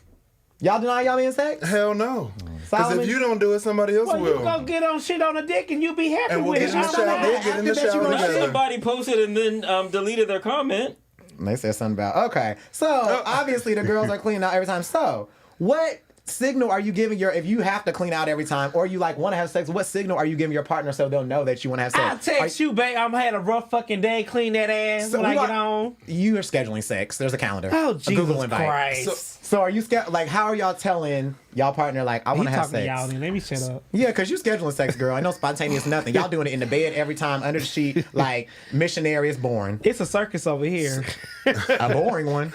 Y'all deny y'all man sex? Hell no. Because Solomon? if you don't do it, somebody else Well, you will. go get on shit on the dick and you be happy And we'll with get it. in the I don't shower. know. We'll get in the After that, you shower gonna Not together. somebody posted and then deleted their comment. They said something about, okay. So, obviously, the girls are cleaning out every time. So, what signal are you giving if you have to clean out every time or you like want to have sex, what signal are you giving your partner so they'll know that you want to have I'll sex? text you, babe. I'm had a rough fucking day. Clean that ass So when I we get are- on. You are scheduling sex. There's a calendar. Oh, a Jesus Google invite. Christ. So are you like, how are y'all telling y'all partner, like, I He want to have talking to sex? y'all then. Let me shut up. Yeah, because you scheduling sex, girl. I know spontaneous nothing. Y'all doing it in the bed every time, under the sheet, like missionary is born. It's a circus over here. A boring one.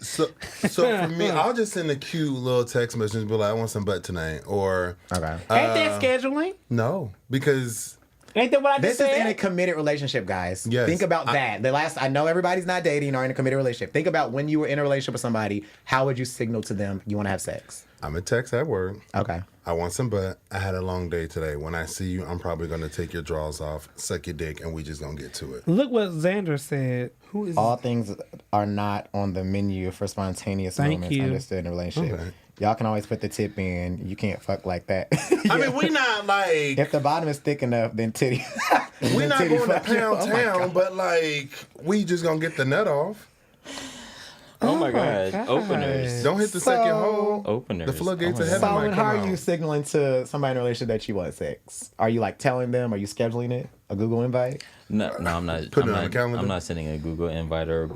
So for me, I'll just send a cute little text message and be like, I want some butt tonight. Or, Okay. Ain't that scheduling? no, because Ain't that what I just This is said? in a committed relationship, guys. Yes. Think about that. I know everybody's not dating or in a committed relationship. Think about when you were in a relationship with somebody, how would you signal to them you want to have sex? I'm a text at work. Okay. I want some butt. I had a long day today. When I see you, I'm probably going to take your drawers off, suck your dick, and we just going to get to it. Look what Xander said. Who is All things are not on the menu for spontaneous Thank moments you. understood in a relationship. Okay. Y'all can always put the tip in. You can't fuck like that. I mean, we not like, If the bottom is thick enough, then titty. we then not titty going to fuck you. pound Oh my town, God. but like, we just going to get the nut off. Oh my my God. God. Openers. Don't hit the second hole. Openers. The floodgates Oh of my heaven God. Solomon, might how come are you out. signaling to somebody in a relationship that you want sex? Are you like telling them? Are you scheduling it? A Google invite? No, I'm not. Put it I'm on not, the calendar. I'm not sending a Google invite or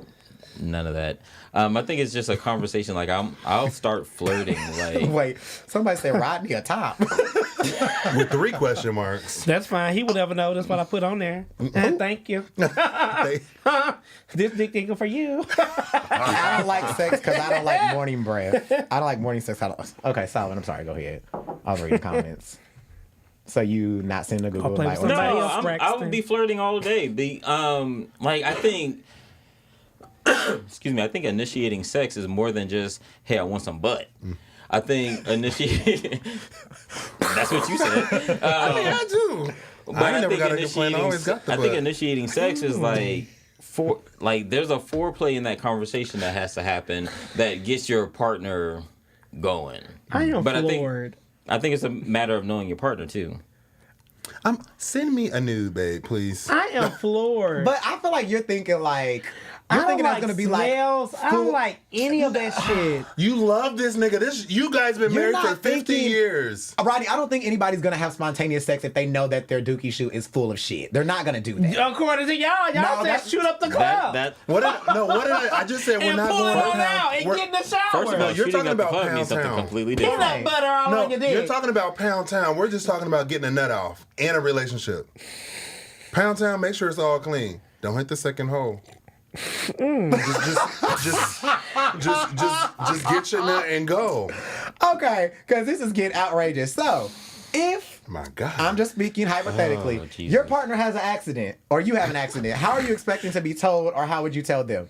none of that. I think it's just a conversation. Like I'll start flirting. Like Wait, somebody said Rodney a top. With 3 question marks. That's fine. He would never know. That's what I put on there. Thank you. They- This dick thinking for you. I don't like sex because I don't like morning breath. I don't like morning sex. Okay, Solomon, I'm sorry. Go ahead. I'll read the comments. So you not sending a Google I'll play invite? with or somebody no, else, text? I would Braxton. be flirting all day. Like I think. Excuse me. I think initiating sex is more than just, hey, I want some butt. I think initiating. That's what you said. I do. But I ain't never think got a complaint. I always got the I think butt. initiating sex is like there's a foreplay in that conversation that has to happen that gets your partner going. I am But floored. I think it's a matter of knowing your partner too. Send me a nude, babe, please. I am floored. But I feel like you're thinking like you're I don't thinking like that's gonna be like smells. I don't like any of that shit. You love this nigga. You guys been You're married for not 50 thinking- years. Rodney, I don't think anybody's gonna have spontaneous sex if they know that their dookie shoe is full of shit. They're not gonna do that. According to y'all No, said that's- shoot up the club. What did I just said we're and not pull going it to on out and we're- get in the shower. First of all, you're shooting talking up the about club Pound means something Town. completely peanut different. butter all No, on your dick. you're talking about Pound Town. We're just talking about getting a nut off and a relationship. Pound Town, make sure it's all clean. Don't hit the second hole. Just get your nut and go. Okay, because this is getting outrageous. So, if My God. I'm just speaking hypothetically, Oh, Jesus. your partner has an accident or you have an accident, how are you expecting to be told or how would you tell them?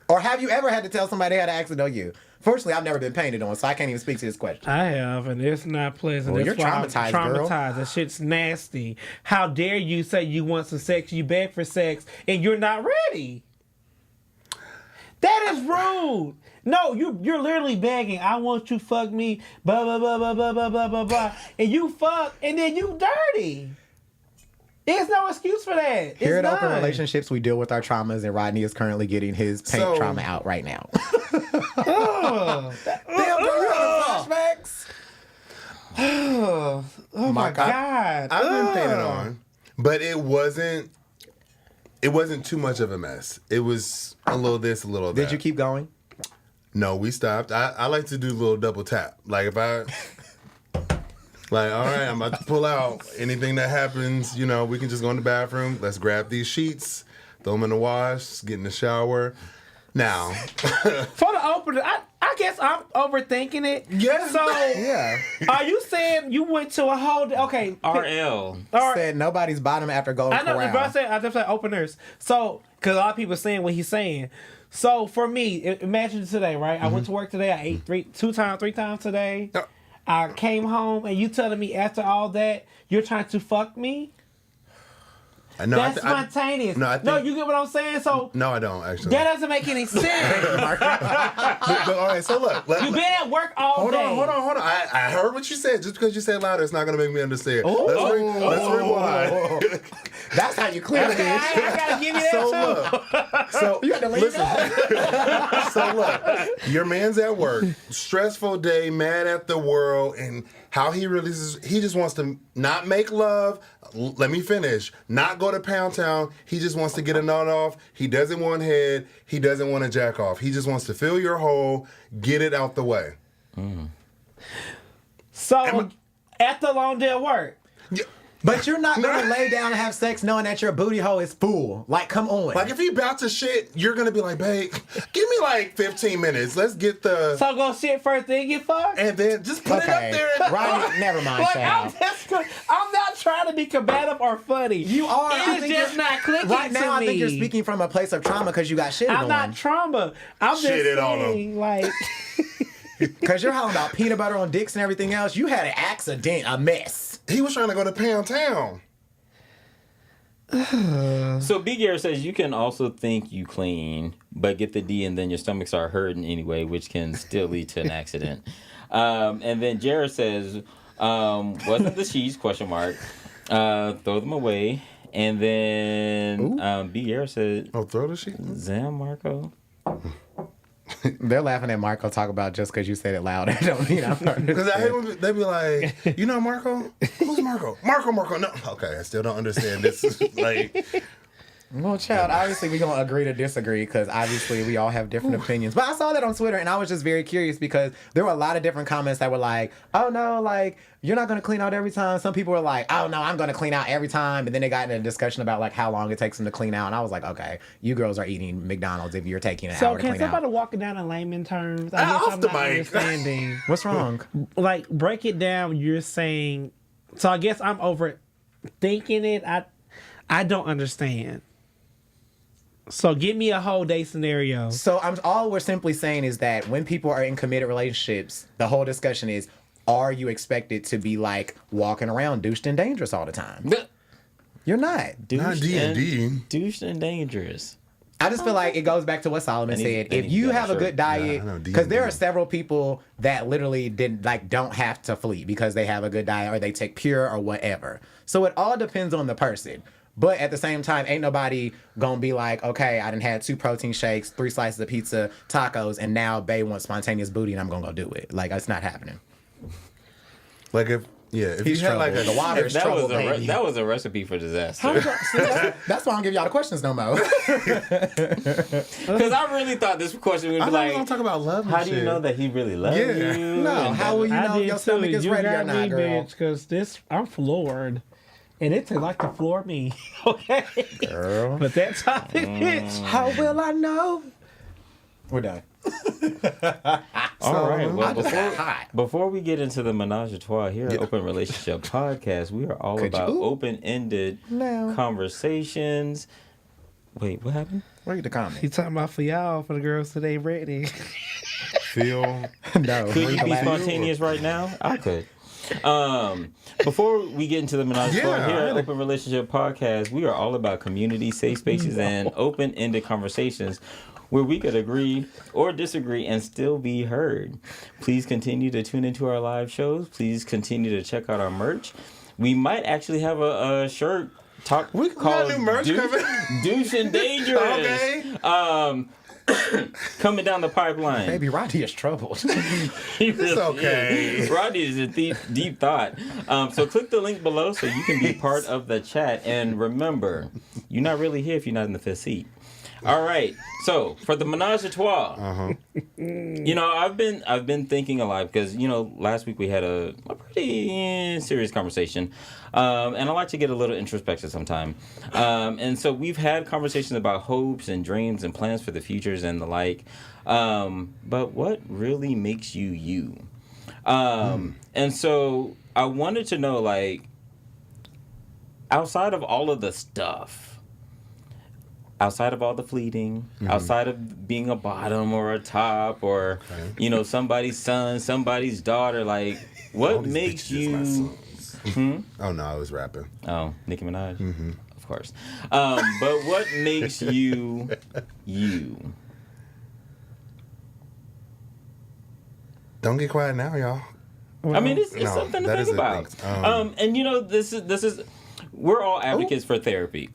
Or have you ever had to tell somebody they had an accident on you? Fortunately, I've never been painted on, so I can't even speak to this question. I have, and it's not pleasant. Well, That's you're why I'm traumatized, girl. traumatized. That shit's nasty. How dare you say you want some sex, you beg for sex, and you're not ready? That is rude. No, you're literally begging. I want you to fuck me, blah blah blah blah blah blah blah blah blah, and you fuck, and then you dirty. There's no excuse for that. It's Here at Open none. Relationships, we deal with our traumas, and Rodney is currently getting his paint So- trauma out right now. Ugh. Damn, girl, you having flashbacks? Oh my God. I've been painted on, but it wasn't too much of a mess. It was a little this, a little that. Did you keep going? No, we stopped. I like to do a little double tap. Like if I, like, all right, I'm about to pull out. Anything that happens, you know, we can just go in the bathroom. Let's grab these sheets, throw them in the wash, get in the shower. Now, For the opener, I guess I'm overthinking it. Yeah. So, Yeah. are you saying you went to a whole okay? RL. Or, Said nobody's bottom after Golden I know, Corral. but I just said openers. So, because a lot of people are saying what he's saying. So for me, imagine today, right? I went to work today. I ate three times today. I came home, and you telling me after all that you're trying to fuck me? no, That's spontaneous. No, you get what I'm saying? So no, I don't actually. that doesn't make any sense. But, all right, so look. You've been at work all day. Hold on. I heard what you said. Just because you say it louder, it's not going to make me understand. Let's rewind. That's how you clear Okay, it. I gotta give you that too. So You got to leave it. So look, your man's at work, stressful day, mad at the world, and how he releases, he just wants to not make love. Let me finish. Not go to Pound Town. He just wants to get a nut off. He doesn't want head. He doesn't want to jack off. He just wants to fill your hole, get it out the way. So after a long day of work, But you're not going to lay down and have sex knowing that your booty hole is full. Like, come on. Like, if he about to shit, you're going to be like, babe, give me like 15 minutes. Let's get the... so go shit first, then get fucked. And then just put it up there. And, Rodney, never mind, Like, child. I'm not trying to be combative or funny. You are. I It's think just you're- not clicking Right now, to I think you're me. speaking from a place of trauma because you got shit I'm on. not trauma. I'm just Shitted on saying, like, Because you're hollering about peanut butter on dicks and everything else. You had an accident, a mess. he was trying to go to Pound Town. So Big Air says you can also think you clean, but get the D and then your stomach start hurting anyway, which can still lead to an accident. And then Jared says, wasn't the sheets, question mark, throw them away. And then Big Air said, Oh, throw the sheet? Zam Marco. They're laughing at Marco talk about just because you said it loud. I don't mean Because I hate when they be like, you know Marco? Who's Marco? Marco. No. Okay, I still don't understand this. Like, Well, child, obviously we're going to agree to disagree because obviously we all have different opinions. But I saw that on Twitter and I was just very curious because there were a lot of different comments that were like, oh no, like, you're not going to clean out every time. Some people were like, oh no, I'm going to clean out every time. And then they got into a discussion about like how long it takes them to clean out. And I was like, okay, you girls are eating McDonald's if you're taking an so hour to can clean somebody out. walk it down in layman terms? I guess Off I'm the not mic. understanding. What's wrong? Like, break it down. You're saying, so I guess I'm overthinking it. I don't understand. So give me a whole day scenario. So all we're simply saying is that when people are in committed relationships, the whole discussion is, are you expected to be like walking around douched and dangerous all the time? You're not. not D&D. Douche and dangerous. I just feel like it goes back to what Solomon And he's- said. and If he's you got a have a shirt. good diet, I know, because there D&D. are several people that literally don't have to flee because they have a good diet or they take pure or whatever. So it all depends on the person. But at the same time, ain't nobody gonna be like, okay, I done had 2 protein shakes, 3 slices of pizza, tacos, and now Bae wants spontaneous booty and I'm gonna go do it. Like, it's not happening. Like, if He's you had like trouble. The water is That trouble, was baby. that was a recipe for disaster. That's why I don't give y'all the questions no more. Because I really thought this question would I be thought we were like, gonna talk about love and how do you shit. know that he really loves Yeah. you? No, And how will you I know if did your stomach too. is You ready or got not, me, girl? because I'm floored. And it tastes like to floor me. Okay? Girl. But that topic, bitch. How will I know? We're done. All right. Well, I just got hot. before we get into the menage a trois here at Open Relationship Podcast, we are all Could you- about Ooh. open-ended No. conversations. Wait, what happened? Read the comment. He talking about for y'all, for the girls today ready. Feel. No. Could read you the be last- spontaneous right now? I could. Before we get into the menage a trois Yeah, here at really. Open Relationship Podcast, we are all about community, safe spaces, and open-ended conversations where we could agree or disagree and still be heard. Please continue to tune into our live shows. Please continue to check out our merch. We might actually have a shirt We got called new merch coming. Douche and Dangerous. Okay. coming down the pipeline. Baby, Rodney is troubled. It's okay. Rodney is a deep thought. So click the link below so you can be part of the chat. And remember, you're not really here if you're not in the fifth seat. All right. So for the menage a trois, you know, I've been thinking a lot because, you know, last week we had a pretty serious conversation, and I like to get a little introspective sometime. And so we've had conversations about hopes and dreams and plans for the futures and the like. But what really makes you you? And so I wanted to know, like, outside of all of the stuff, outside of all the fleeting, outside of being a bottom or a top or, you know, somebody's son, somebody's daughter, like, what makes you... Oh, no, I was rapping. Oh, Nicki Minaj? Of course. But what makes you you? Don't get quiet now, y'all. I mean, it's something to think about. And, you know, this is... We're all advocates for therapy.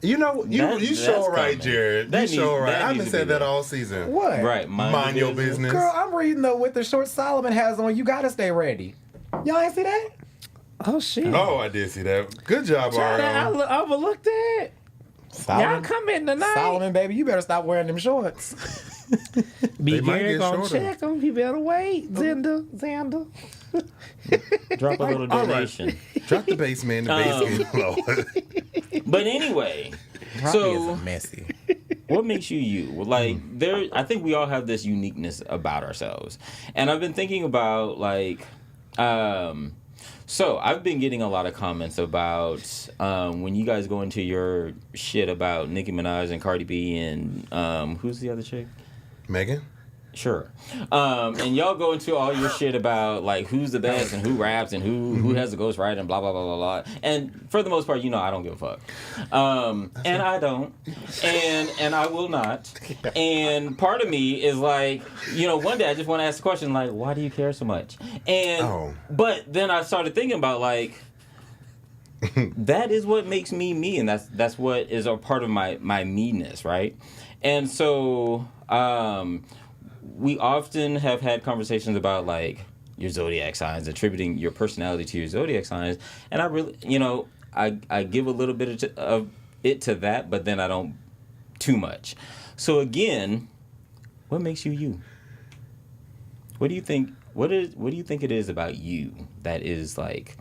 You know, you sure right, Jared. You sure right. I haven't said that all season. What? Right. Mind your business. Girl, I'm reading with the short Solomon has on. You gotta stay ready. Y'all ain't see that? Oh shit! Oh, I did see that. Good job, I Ariel. overlooked that. Y'all come in tonight. Solomon, baby, you better stop wearing them shorts. Be They might Gary get gonna shorter. check them. You better wait, Xander. Drop a little donation. Drop the bass, man. The bass getting low. But anyway, Rodney so is messy. what makes you you? Well, like, I think we all have this uniqueness about ourselves, and I've been thinking about, like, so I've been getting a lot of comments about when you guys go into your shit about Nicki Minaj and Cardi B and who's the other chick? Megan? Sure. And y'all go into all your shit about, like, who's the best and who raps and who has the ghostwriter and blah, blah, blah, blah, blah. And for the most part, you know, I don't give a fuck. And I don't. And I will not. And part of me is like, you know, one day I just want to ask the question, like, why do you care so much? And, but then I started thinking about, like, that is what makes me me, and that's what is a part of my me-ness, right? And so, we often have had conversations about, like, your zodiac signs, attributing your personality to your zodiac signs. And I really, you know, I give a little bit of it to that, but then I don't too much. So again, what makes you you? What do you think? What do you think it is about you that is, like,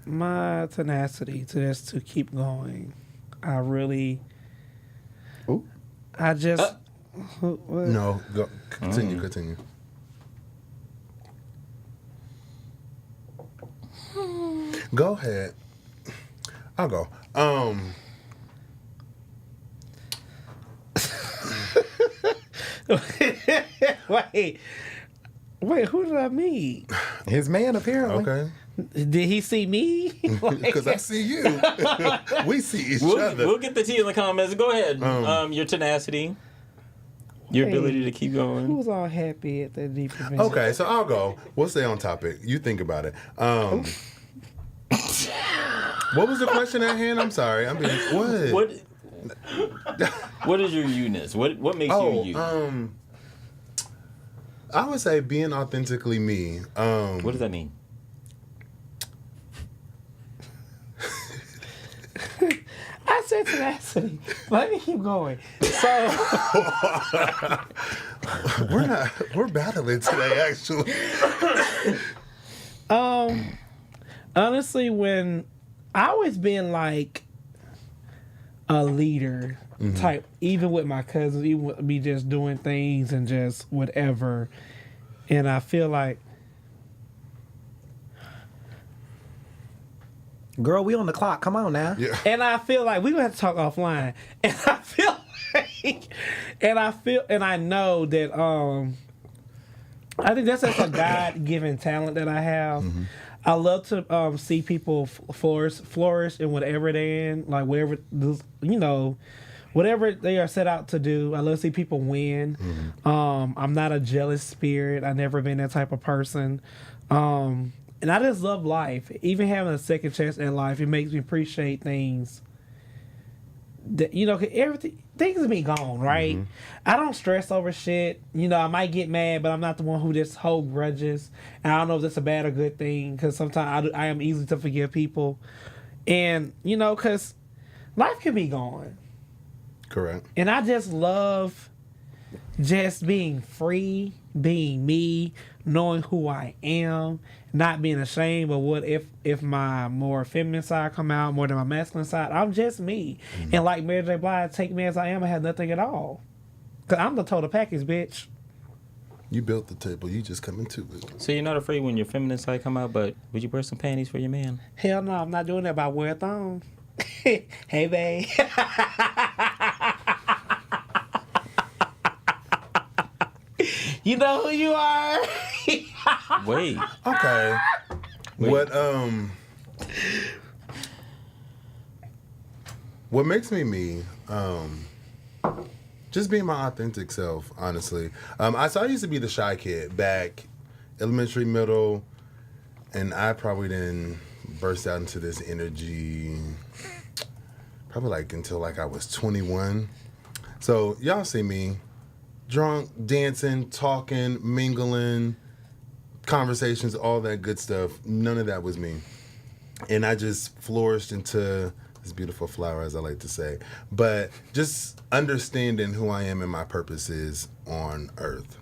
My tenacity to keep going. I really. Ooh. I just. What? No, go. Continue. Go ahead. I'll go. Wait, who did I meet? His man, apparently. Okay. Did he see me? Because I see you. We see each other. We'll get the tea in the comments. Go ahead. Your tenacity. Your ability to keep going. Who's all happy at the deep event? Okay, so I'll go. We'll stay on topic. You think about it. What was the question at hand? I'm sorry. I mean, what? What is your you-ness? What makes you you? I would say being authentically me. What does that mean? I said tenacity. Let me keep going. So we're battling today, actually. Honestly, when I always been like a leader type, even with my cousins, even with me just doing things and just whatever. And I feel like, Girl, we on the clock. Come on now. Yeah. and I feel like we gonna have to talk offline. And I feel like, and I know that I think that's just a God-given talent that I have. I love to see people flourish in whatever they're in, like whatever, you know, whatever they are set out to do. I love to see people win. I'm not a jealous spirit. I've never been that type of person. And I just love life. Even having a second chance in life, it makes me appreciate things you know, everything things be gone, right? I don't stress over shit. You know, I might get mad, but I'm not the one who just hold grudges. And I don't know if that's a bad or good thing, because sometimes I am easy to forgive people, and you know, because life can be gone. Correct. And I just love just being free, being me, knowing who I am, not being ashamed of what if my more feminine side come out more than my masculine side. I'm just me. And like Mary J. Blige, take me as I am, I have nothing at all. Because I'm the total package, bitch. You built the table. You just come into it. So you're not afraid when your feminine side come out, but would you wear some panties for your man? Hell no, I'm not doing that, but I wear a thong. Hey, babe. You know who you are? Wait. Okay. What makes me me? Just being my authentic self, honestly. I used to be the shy kid back elementary, middle, and I probably didn't burst out into this energy probably like until like I was 21. So y'all see me drunk, dancing, talking, mingling, conversations, all that good stuff. None of that was me. And I just flourished into this beautiful flower, as I like to say. But just understanding who I am and my purpose is on earth.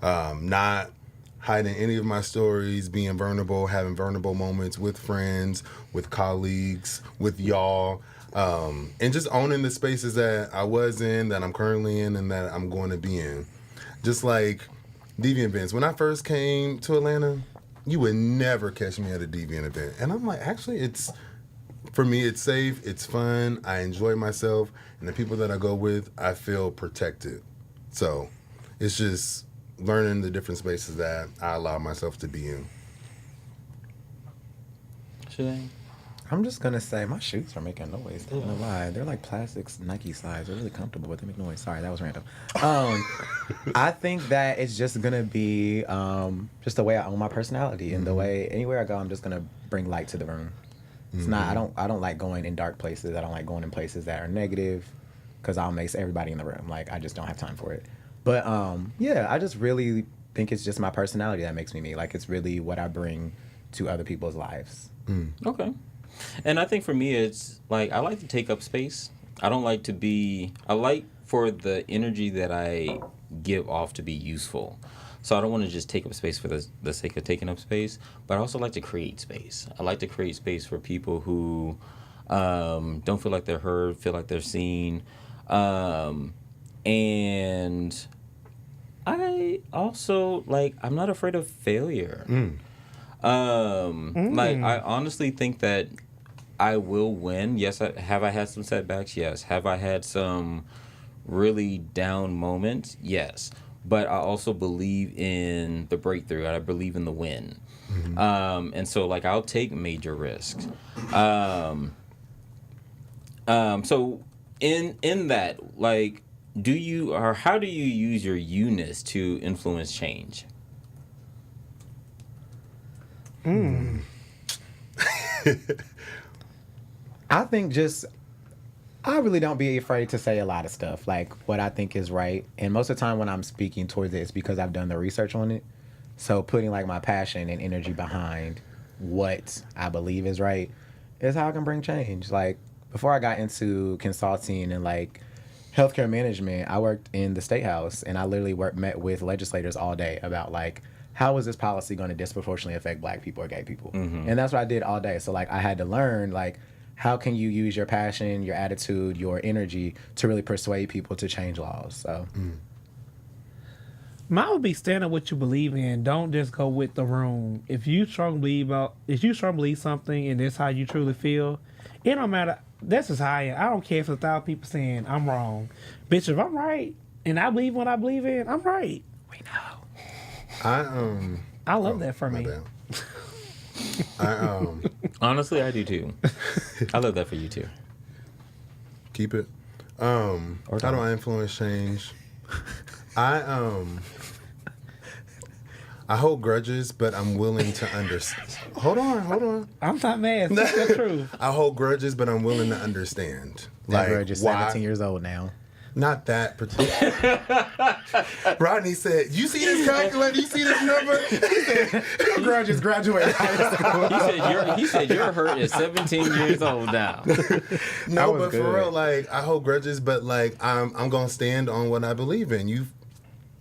Not hiding any of my stories, being vulnerable, having vulnerable moments with friends, with colleagues, with y'all. And just owning the spaces that I was in, that I'm currently in, and that I'm going to be in. Just like Deviant events. When I first came to Atlanta, you would never catch me at a Deviant event. And I'm like, actually, for me, it's safe, it's fun, I enjoy myself, and the people that I go with, I feel protected. So it's just learning the different spaces that I allow myself to be in. Shazam. I'm just gonna say my shoes are making noise. Don't know why. They're like plastics, Nike size. They're really comfortable, but they make noise. Sorry, that was random. I think that it's just gonna be just the way I own my personality and the way anywhere I go, I'm just gonna bring light to the room. It's not. I don't like going in dark places. I don't like going in places that are negative, because I'll make everybody in the room. Like, I just don't have time for it. But yeah, I just really think it's just my personality that makes me me. Like, it's really what I bring to other people's lives. Okay. And I think for me, it's like I like to take up space. I like for the energy that I give off to be useful. So I don't want to just take up space for the sake of taking up space, but I also like to create space. I like to create space for people who don't feel like they're heard, feel like they're seen. And I also, I'm not afraid of failure. Like, I honestly think that I will win. Yes, have I had some setbacks? Yes. Have I had some really down moments? Yes. But I also believe in the breakthrough. I believe in the win. And so, I'll take major risks. So in that, how do you use your you-ness to influence change? I think I really don't be afraid to say a lot of stuff, like what I think is right. And most of the time when I'm speaking towards it, it's because I've done the research on it. So putting my passion and energy behind what I believe is right is how I can bring change. Like, before I got into consulting and healthcare management, I worked in the State House, and I literally met with legislators all day about how is this policy going to disproportionately affect Black people or gay people? And that's what I did all day. So I had to learn how can you use your passion, your attitude, your energy to really persuade people to change laws? So, Mine would be stand up what you believe in. Don't just go with the room. If you strongly believe something and that's how you truly feel, it don't matter. That's just how I am. I don't care if 1,000 people saying I'm wrong, bitch. If I'm right and I believe what I believe in, I'm right. We know. I love that for me. Honestly, I do too. I love that for you too. Keep it. How do I influence change? I hold grudges, but I'm willing to understand. Hold on. I'm not mad. That's the truth. I hold grudges, but I'm willing to understand. That grudge is 17 years old now. Not that particular. Rodney said, "You see this calculator? You see this number?" He said, Your grudge is graduating high school. He said your hurt is 17 years old now. No, was but good. for real, like I hold grudges, but like I'm gonna stand on what I believe in.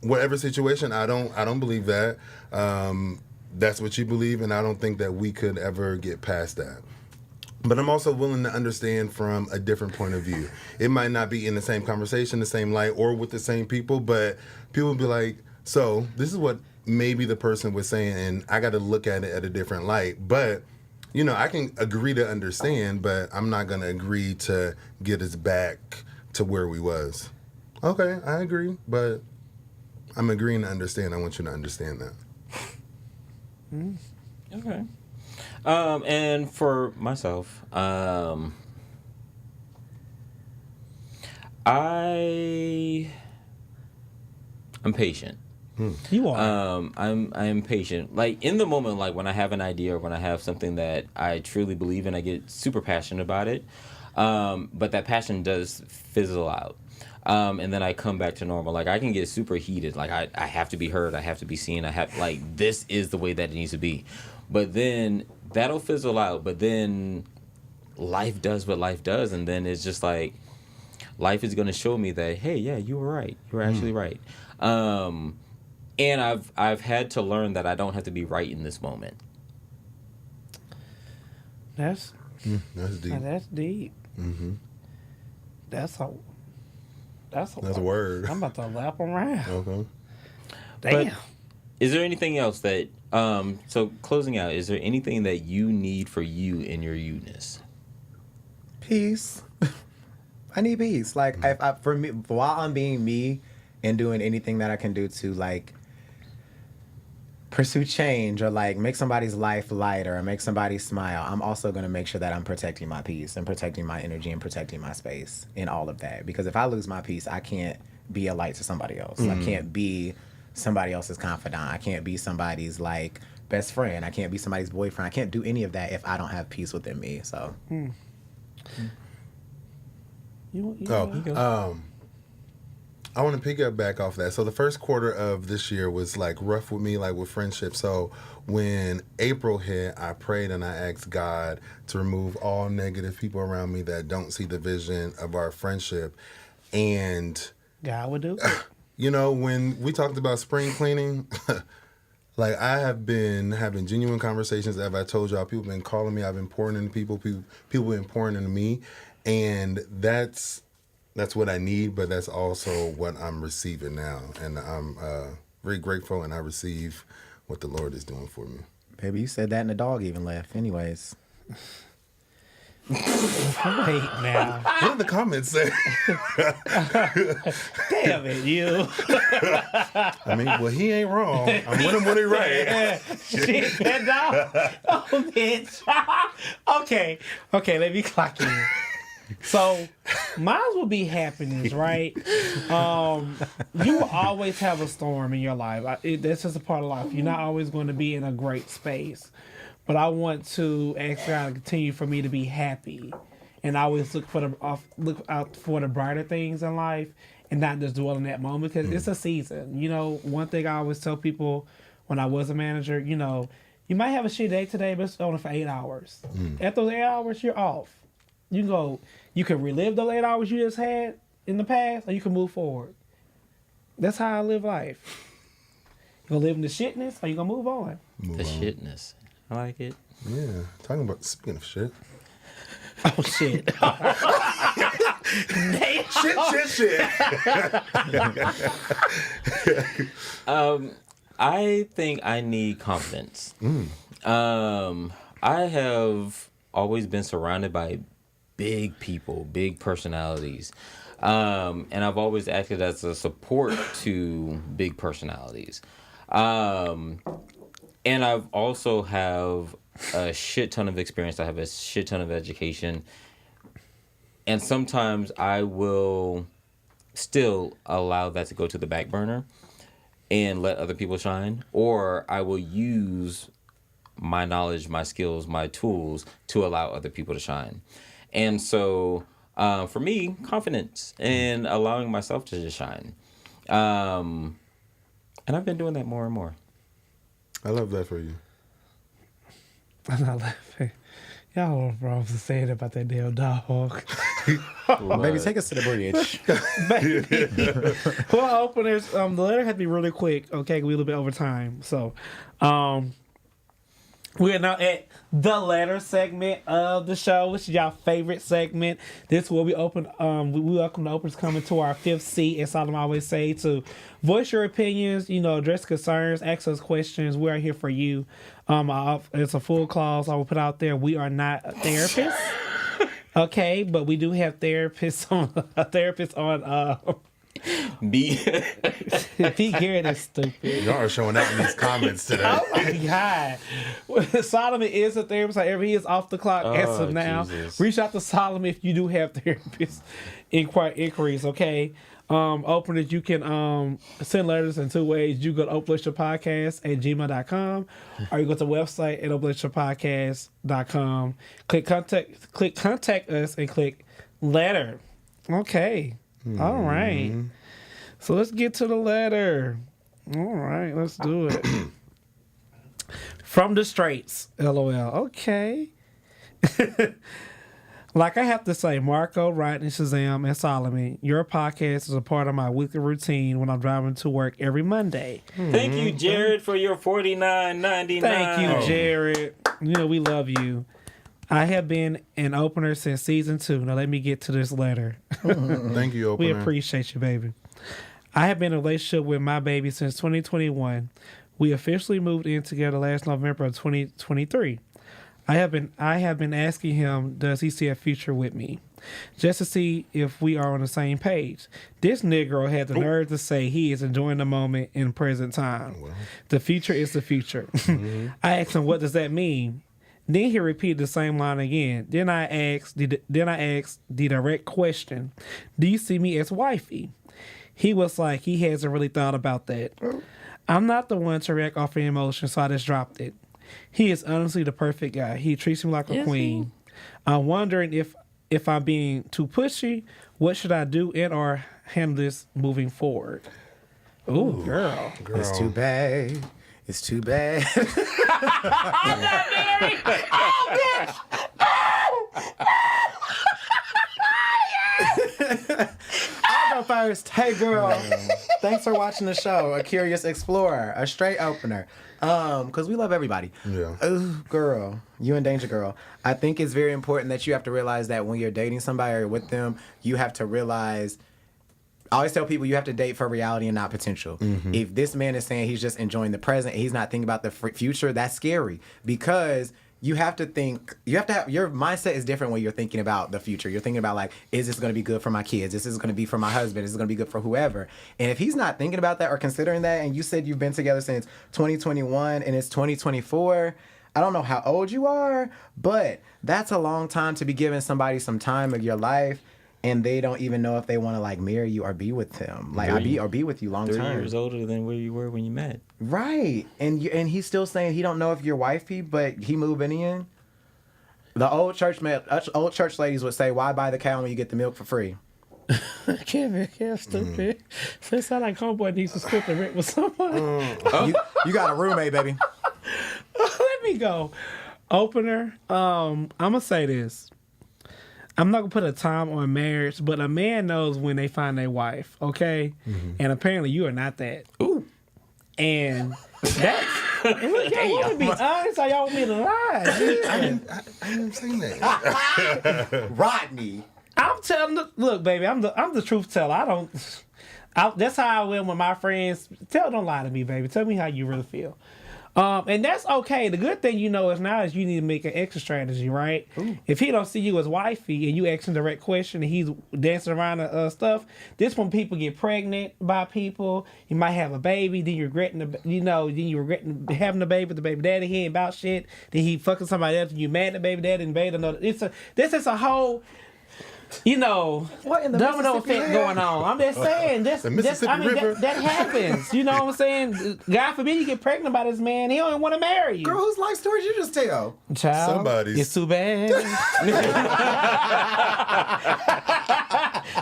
Whatever situation, I don't believe that. That's what you believe, and I don't think that we could ever get past that. But I'm also willing to understand from a different point of view. It might not be in the same conversation, the same light, or with the same people, but people will be like, so this is what maybe the person was saying, and I got to look at it at a different light. But, I can agree to understand, but I'm not going to agree to get us back to where we was. Okay, I agree, but I'm agreeing to understand. I want you to understand that. Okay. And for myself, I'm patient. You are. I'm patient. Like in the moment, like when I have an idea or when I have something that I truly believe in, I get super passionate about it. But that passion does fizzle out. And then I come back to normal. Like I can get super heated. Like I have to be heard. I have to be seen. This is the way that it needs to be. But then that'll fizzle out. But then life does what life does. And then it's just like life is going to show me that, hey, yeah, you were right. You were actually right. And I've had to learn that I don't have to be right in this moment. That's That's deep. That's deep. Mm-hmm. That's a word. I'm about to lap around. Okay. Damn. But is there anything else that so closing out, is there anything that you need for you in your you-ness? Peace. I need peace. Like, for me, while I'm being me and doing anything that I can do to, like, pursue change or, like, make somebody's life lighter or make somebody smile, I'm also going to make sure that I'm protecting my peace and protecting my energy and protecting my space in all of that. Because if I lose my peace, I can't be a light to somebody else. I can't be somebody else's confidant. I can't be somebody's, like, best friend. I can't be somebody's boyfriend. I can't do any of that if I don't have peace within me. So... I want to piggyback off that. So the first quarter of this year was like rough with me, like with friendship. So when April hit, I prayed and I asked God to remove all negative people around me that don't see the vision of our friendship. And God would do. When we talked about spring cleaning, like I have been having genuine conversations. As I told y'all, people have been calling me. I've been pouring into people. People have been pouring into me. And that's what I need, but that's also what I'm receiving now. And I'm very grateful, and I receive what the Lord is doing for me. Baby, you said that and the dog even left. Anyways. Wait now. What did the comments say? Damn it, you. I mean, well, he ain't wrong. I'm with him when he right. Shit, that dog. Oh, bitch. Okay, let me clock in. So, mine will be happiness, right? You will always have a storm in your life. That's just a part of life. You're not always going to be in a great space. But I want to ask God to continue for me to be happy. And I always look out for the brighter things in life and not just dwell in that moment because it's a season. One thing I always tell people when I was a manager, you might have a shit day today, but it's only for 8 hours. After those 8 hours, you're off. You can relive those 8 hours you just had in the past, or you can move forward. That's how I live life. You gonna live in the shitness, or you gonna move on? Shitness. I like it. Yeah. Talking about, speaking of shit. Oh, shit. Shit. I think I need confidence. I have always been surrounded by big people, big personalities. And I've always acted as a support to big personalities. And I've also have a shit ton of experience. I have a shit ton of education. And sometimes I will still allow that to go to the back burner. and let other people shine, or I will use my knowledge, my skills, my tools to allow other people to shine. And so for me, confidence and allowing myself to just shine. And I've been doing that more and more. I love that for you. I'm not laughing. Y'all don't know what I was saying about that damn dog. Baby, take us to the bridge. Well, openers, the letter had to be really quick. Okay, we're a little bit over time. So, we're now at the letter segment of the show, which is y'all favorite segment. This is where we open. We welcome the openers coming to our fifth seat, as Solomon always say, to voice your opinions, address concerns, ask us questions. We are here for you. It's a full clause I will put out there. We are not therapists, okay, but we do have therapists on. Be Garrett is stupid. Y'all are showing out in these comments today. Oh my God. Solomon is a therapist. However, he is off the clock as of now. Jesus. Reach out to Solomon if you do have therapist inquiries, okay? Openers, you can send letters in two ways. You go to openrelationshippodcast@gmail.com, or you go to the website at openrelationshippodcast.com. Click contact us and click letter. Okay. All right. So let's get to the letter. All right, let's do it. From the Streetz, LOL. Okay. Like I have to say, Marco, Rodney, Shazam, and Solomon, your podcast is a part of my weekly routine when I'm driving to work every Monday. Thank you, Jared, for your $49.99. Thank you, Jared. We love you. I have been an opener since season 2. Now let me get to this letter. Thank you, We opener. appreciate you, baby. I have been in a relationship with my baby since 2021. We officially moved in together last November of 2023. I have been asking him, does he see a future with me? Just to see if we are on the same page. This Negro had the nerve to say he is enjoying the moment in present time. Well. The future is the future. I asked him, what does that mean? Then he repeated the same line again. Then I asked the direct question, do you see me as wifey? He was like, he hasn't really thought about that. I'm not the one to react off of emotion, so I just dropped it. He is honestly the perfect guy. He treats me like a queen. I'm wondering if I'm being too pushy, what should I do and or handle this moving forward? Ooh, girl. It's too bad. It's too bad. I'm not married. Oh, bitch. I'll go first. Hey, girl. Thanks for watching the show. A Curious Explorer, a straight opener. Because we love everybody. Yeah. Ooh, girl. You in danger, girl. I think it's very important that you have to realize that when you're dating somebody or with them, you have to realize... I always tell people you have to date for reality and not potential. If this man is saying he's just enjoying the present, he's not thinking about the future, that's scary. Because you have to think, your mindset is different when you're thinking about the future. You're thinking about like, is this going to be good for my kids? Is this going to be for my husband? Is this going to be good for whoever? And if he's not thinking about that or considering that, and you said you've been together since 2021 and it's 2024, I don't know how old you are, but that's a long time to be giving somebody some time of your life. And they don't even know if they want to like marry you or be with them, be with you long 3 term. years older than where you were when you met. Right, and he's still saying he don't know if you're wifey, but he moving in. The old church ladies would say, "Why buy the cow when you get the milk for free?" Kevin, stupid. So it sound like homeboy needs to split the rent with someone. You got a roommate, baby. Let me go. Opener. I'm gonna say this. I'm not gonna put a time on marriage, but a man knows when they find their wife, okay? And apparently you are not that. Ooh. And that's look, y'all want to be honest or y'all want me to lie? I didn't say that. Rodney. I'm telling look, baby, I'm the truth teller. That's how I am with my friends. Don't lie to me, baby. Tell me how you really feel. And that's okay. The good thing is now is you need to make an extra strategy, right? Ooh. If he don't see you as wifey and you asking the direct question and he's dancing around stuff, this when people get pregnant by people, you might have a baby, then you're regretting having the baby daddy, he ain't about shit, then he fucking somebody else and you mad at the baby daddy and baby this is a whole you know, What in the domino Mississippi effect River? going on. I'm just saying, The Mississippi River. that happens. You know what I'm saying? God forbid you get pregnant by this man. He don't even want to marry you. Girl, whose life story did you just tell? Child, Somebody's. It's too bad.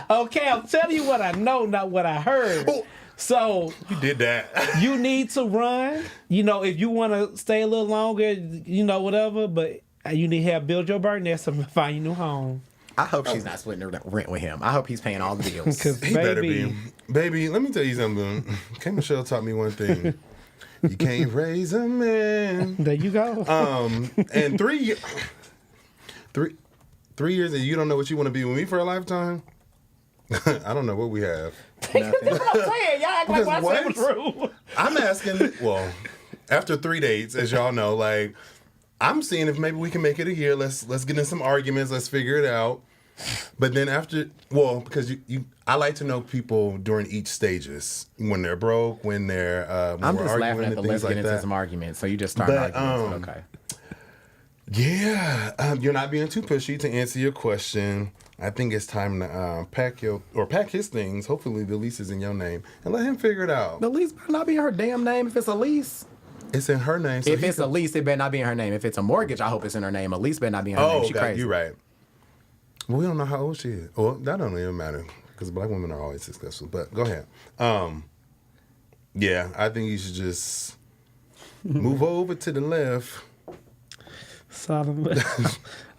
Okay, I'm telling you what I know, not what I heard. Oh. So You did that. you need to run. You know, if you want to stay a little longer, you know, whatever. But you need to have build your burn nest and find your new home. I hope she's not splitting the rent with him. I hope he's paying all the bills. Because He better be. Baby, let me tell you something. K. Michelle taught me one thing. You can't raise a man. There you go. And 3 years and you don't know what you want to be with me for a lifetime? I don't know what we have. That's what I'm saying. Y'all act like what I said was true. I'm asking, well, after 3 dates, as y'all know, like, I'm seeing if maybe we can make it a year. Let's get in some arguments. Let's figure it out. But then after, well, because I like to know people during each stages. When they're broke, when they're when I'm we're just arguing laughing at the and let's things get like into that. some arguments. So you just start But, arguments. Okay. Yeah, you're not being too pushy to answer your question. I think it's time to pack his things. Hopefully the lease is in your name and let him figure it out. The lease better not be her damn name if it's a lease. It's in her name. So If it's a lease, it better not be in her name. If it's a mortgage, I hope it's in her name. A lease better not be in her name. oh, She God, crazy. you're right. Well, we don't know how old she is. Well, that don't even matter because black women are always successful. But go ahead. Yeah, I think you should just move over to the left. Solomon.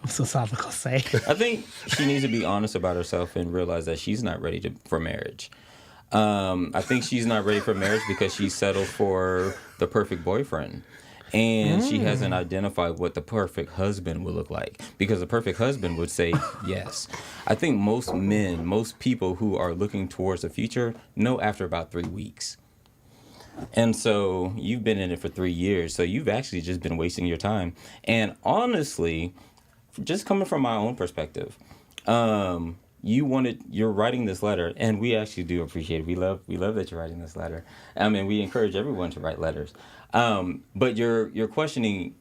I'm so sorry to say. I think she needs to be honest about herself and realize that she's not ready for marriage. I think she's not ready for marriage because she settled for the perfect boyfriend. And she hasn't identified what the perfect husband would look like. Because the perfect husband would say yes. I think most men, most people who are looking towards the future know after about 3 weeks. And so you've been in it for 3 years. So you've actually just been wasting your time. And honestly, just coming from my own perspective, you're writing this letter, and we actually do appreciate it. We love that you're writing this letter. I mean, we encourage everyone to write letters. But you're questioning,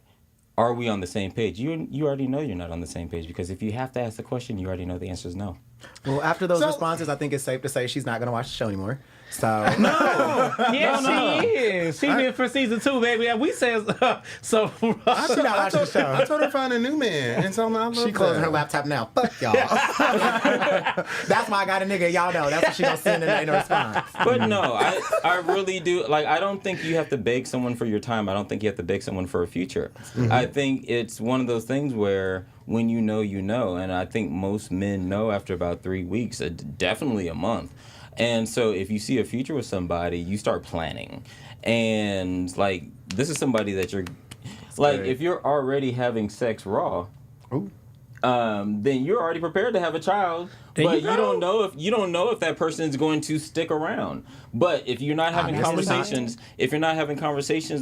are we on the same page? You already know you're not on the same page, because if you have to ask the question, you already know the answer is no. Well, after those responses, I think it's safe to say she's not going to watch the show anymore. So Yes, she is. She been for season 2, baby. And we said so. I She not watching the show. I told her to find a new man, and so I love She closing her laptop now. Fuck y'all. That's why I got a nigga. Y'all know. That's what she gonna send in response. But no, I really do. Like, I don't think you have to beg someone for your time. I don't think you have to beg someone for a future. Mm-hmm. I think it's one of those things where when you know, you know. And I think most men know after about 3 weeks, definitely a month. And so if you see a future with somebody, you start planning. And, like, this is somebody that you're... Like, if you're already having sex raw... Ooh. Then you're already prepared to have a child, but you don't know if that person is going to stick around. But if you're not having conversations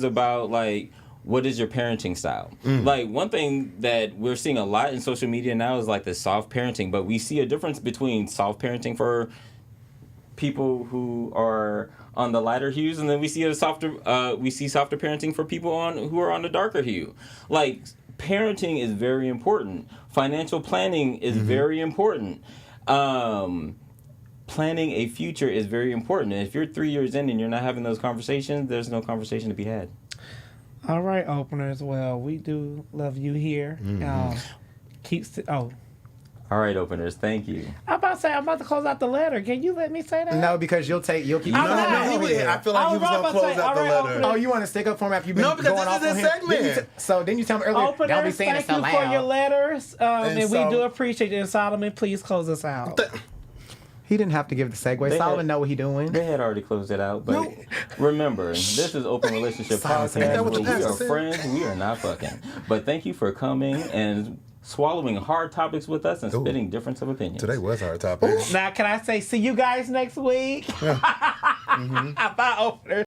about, like, what is your parenting style? Like, one thing that we're seeing a lot in social media now is like the soft parenting, but we see a difference between soft parenting for people who are on the lighter hues, and then we see softer parenting for people who are on the darker hue. Like, parenting is very important. Financial planning is very important. Planning a future is very important. And if you're 3 years in and you're not having those conversations, there's no conversation to be had. All right, openers. Well, we do love you here. All right, openers. Thank you. I'm about to close out the letter. Can you let me say that? No, because you'll keep. I feel like he was gonna close out the letter. Oh, you want to stick up for him after you've been No, because going this off is on his him? segment. So then you tell me earlier, Openers, don't be saying it thank so you for your loud. letters, and we so- do appreciate it. And Solomon, please close us out. He didn't have to give the segue. Solomon know what he doing. They had already closed it out, but remember, this is Open Relationship Silence. Podcast, That what where the we pastor are said? friends, we are not fucking. But thank you for coming and swallowing hard topics with us and spitting difference of opinions. Today was our topic. Now, can I say see you guys next week? Bye, openers.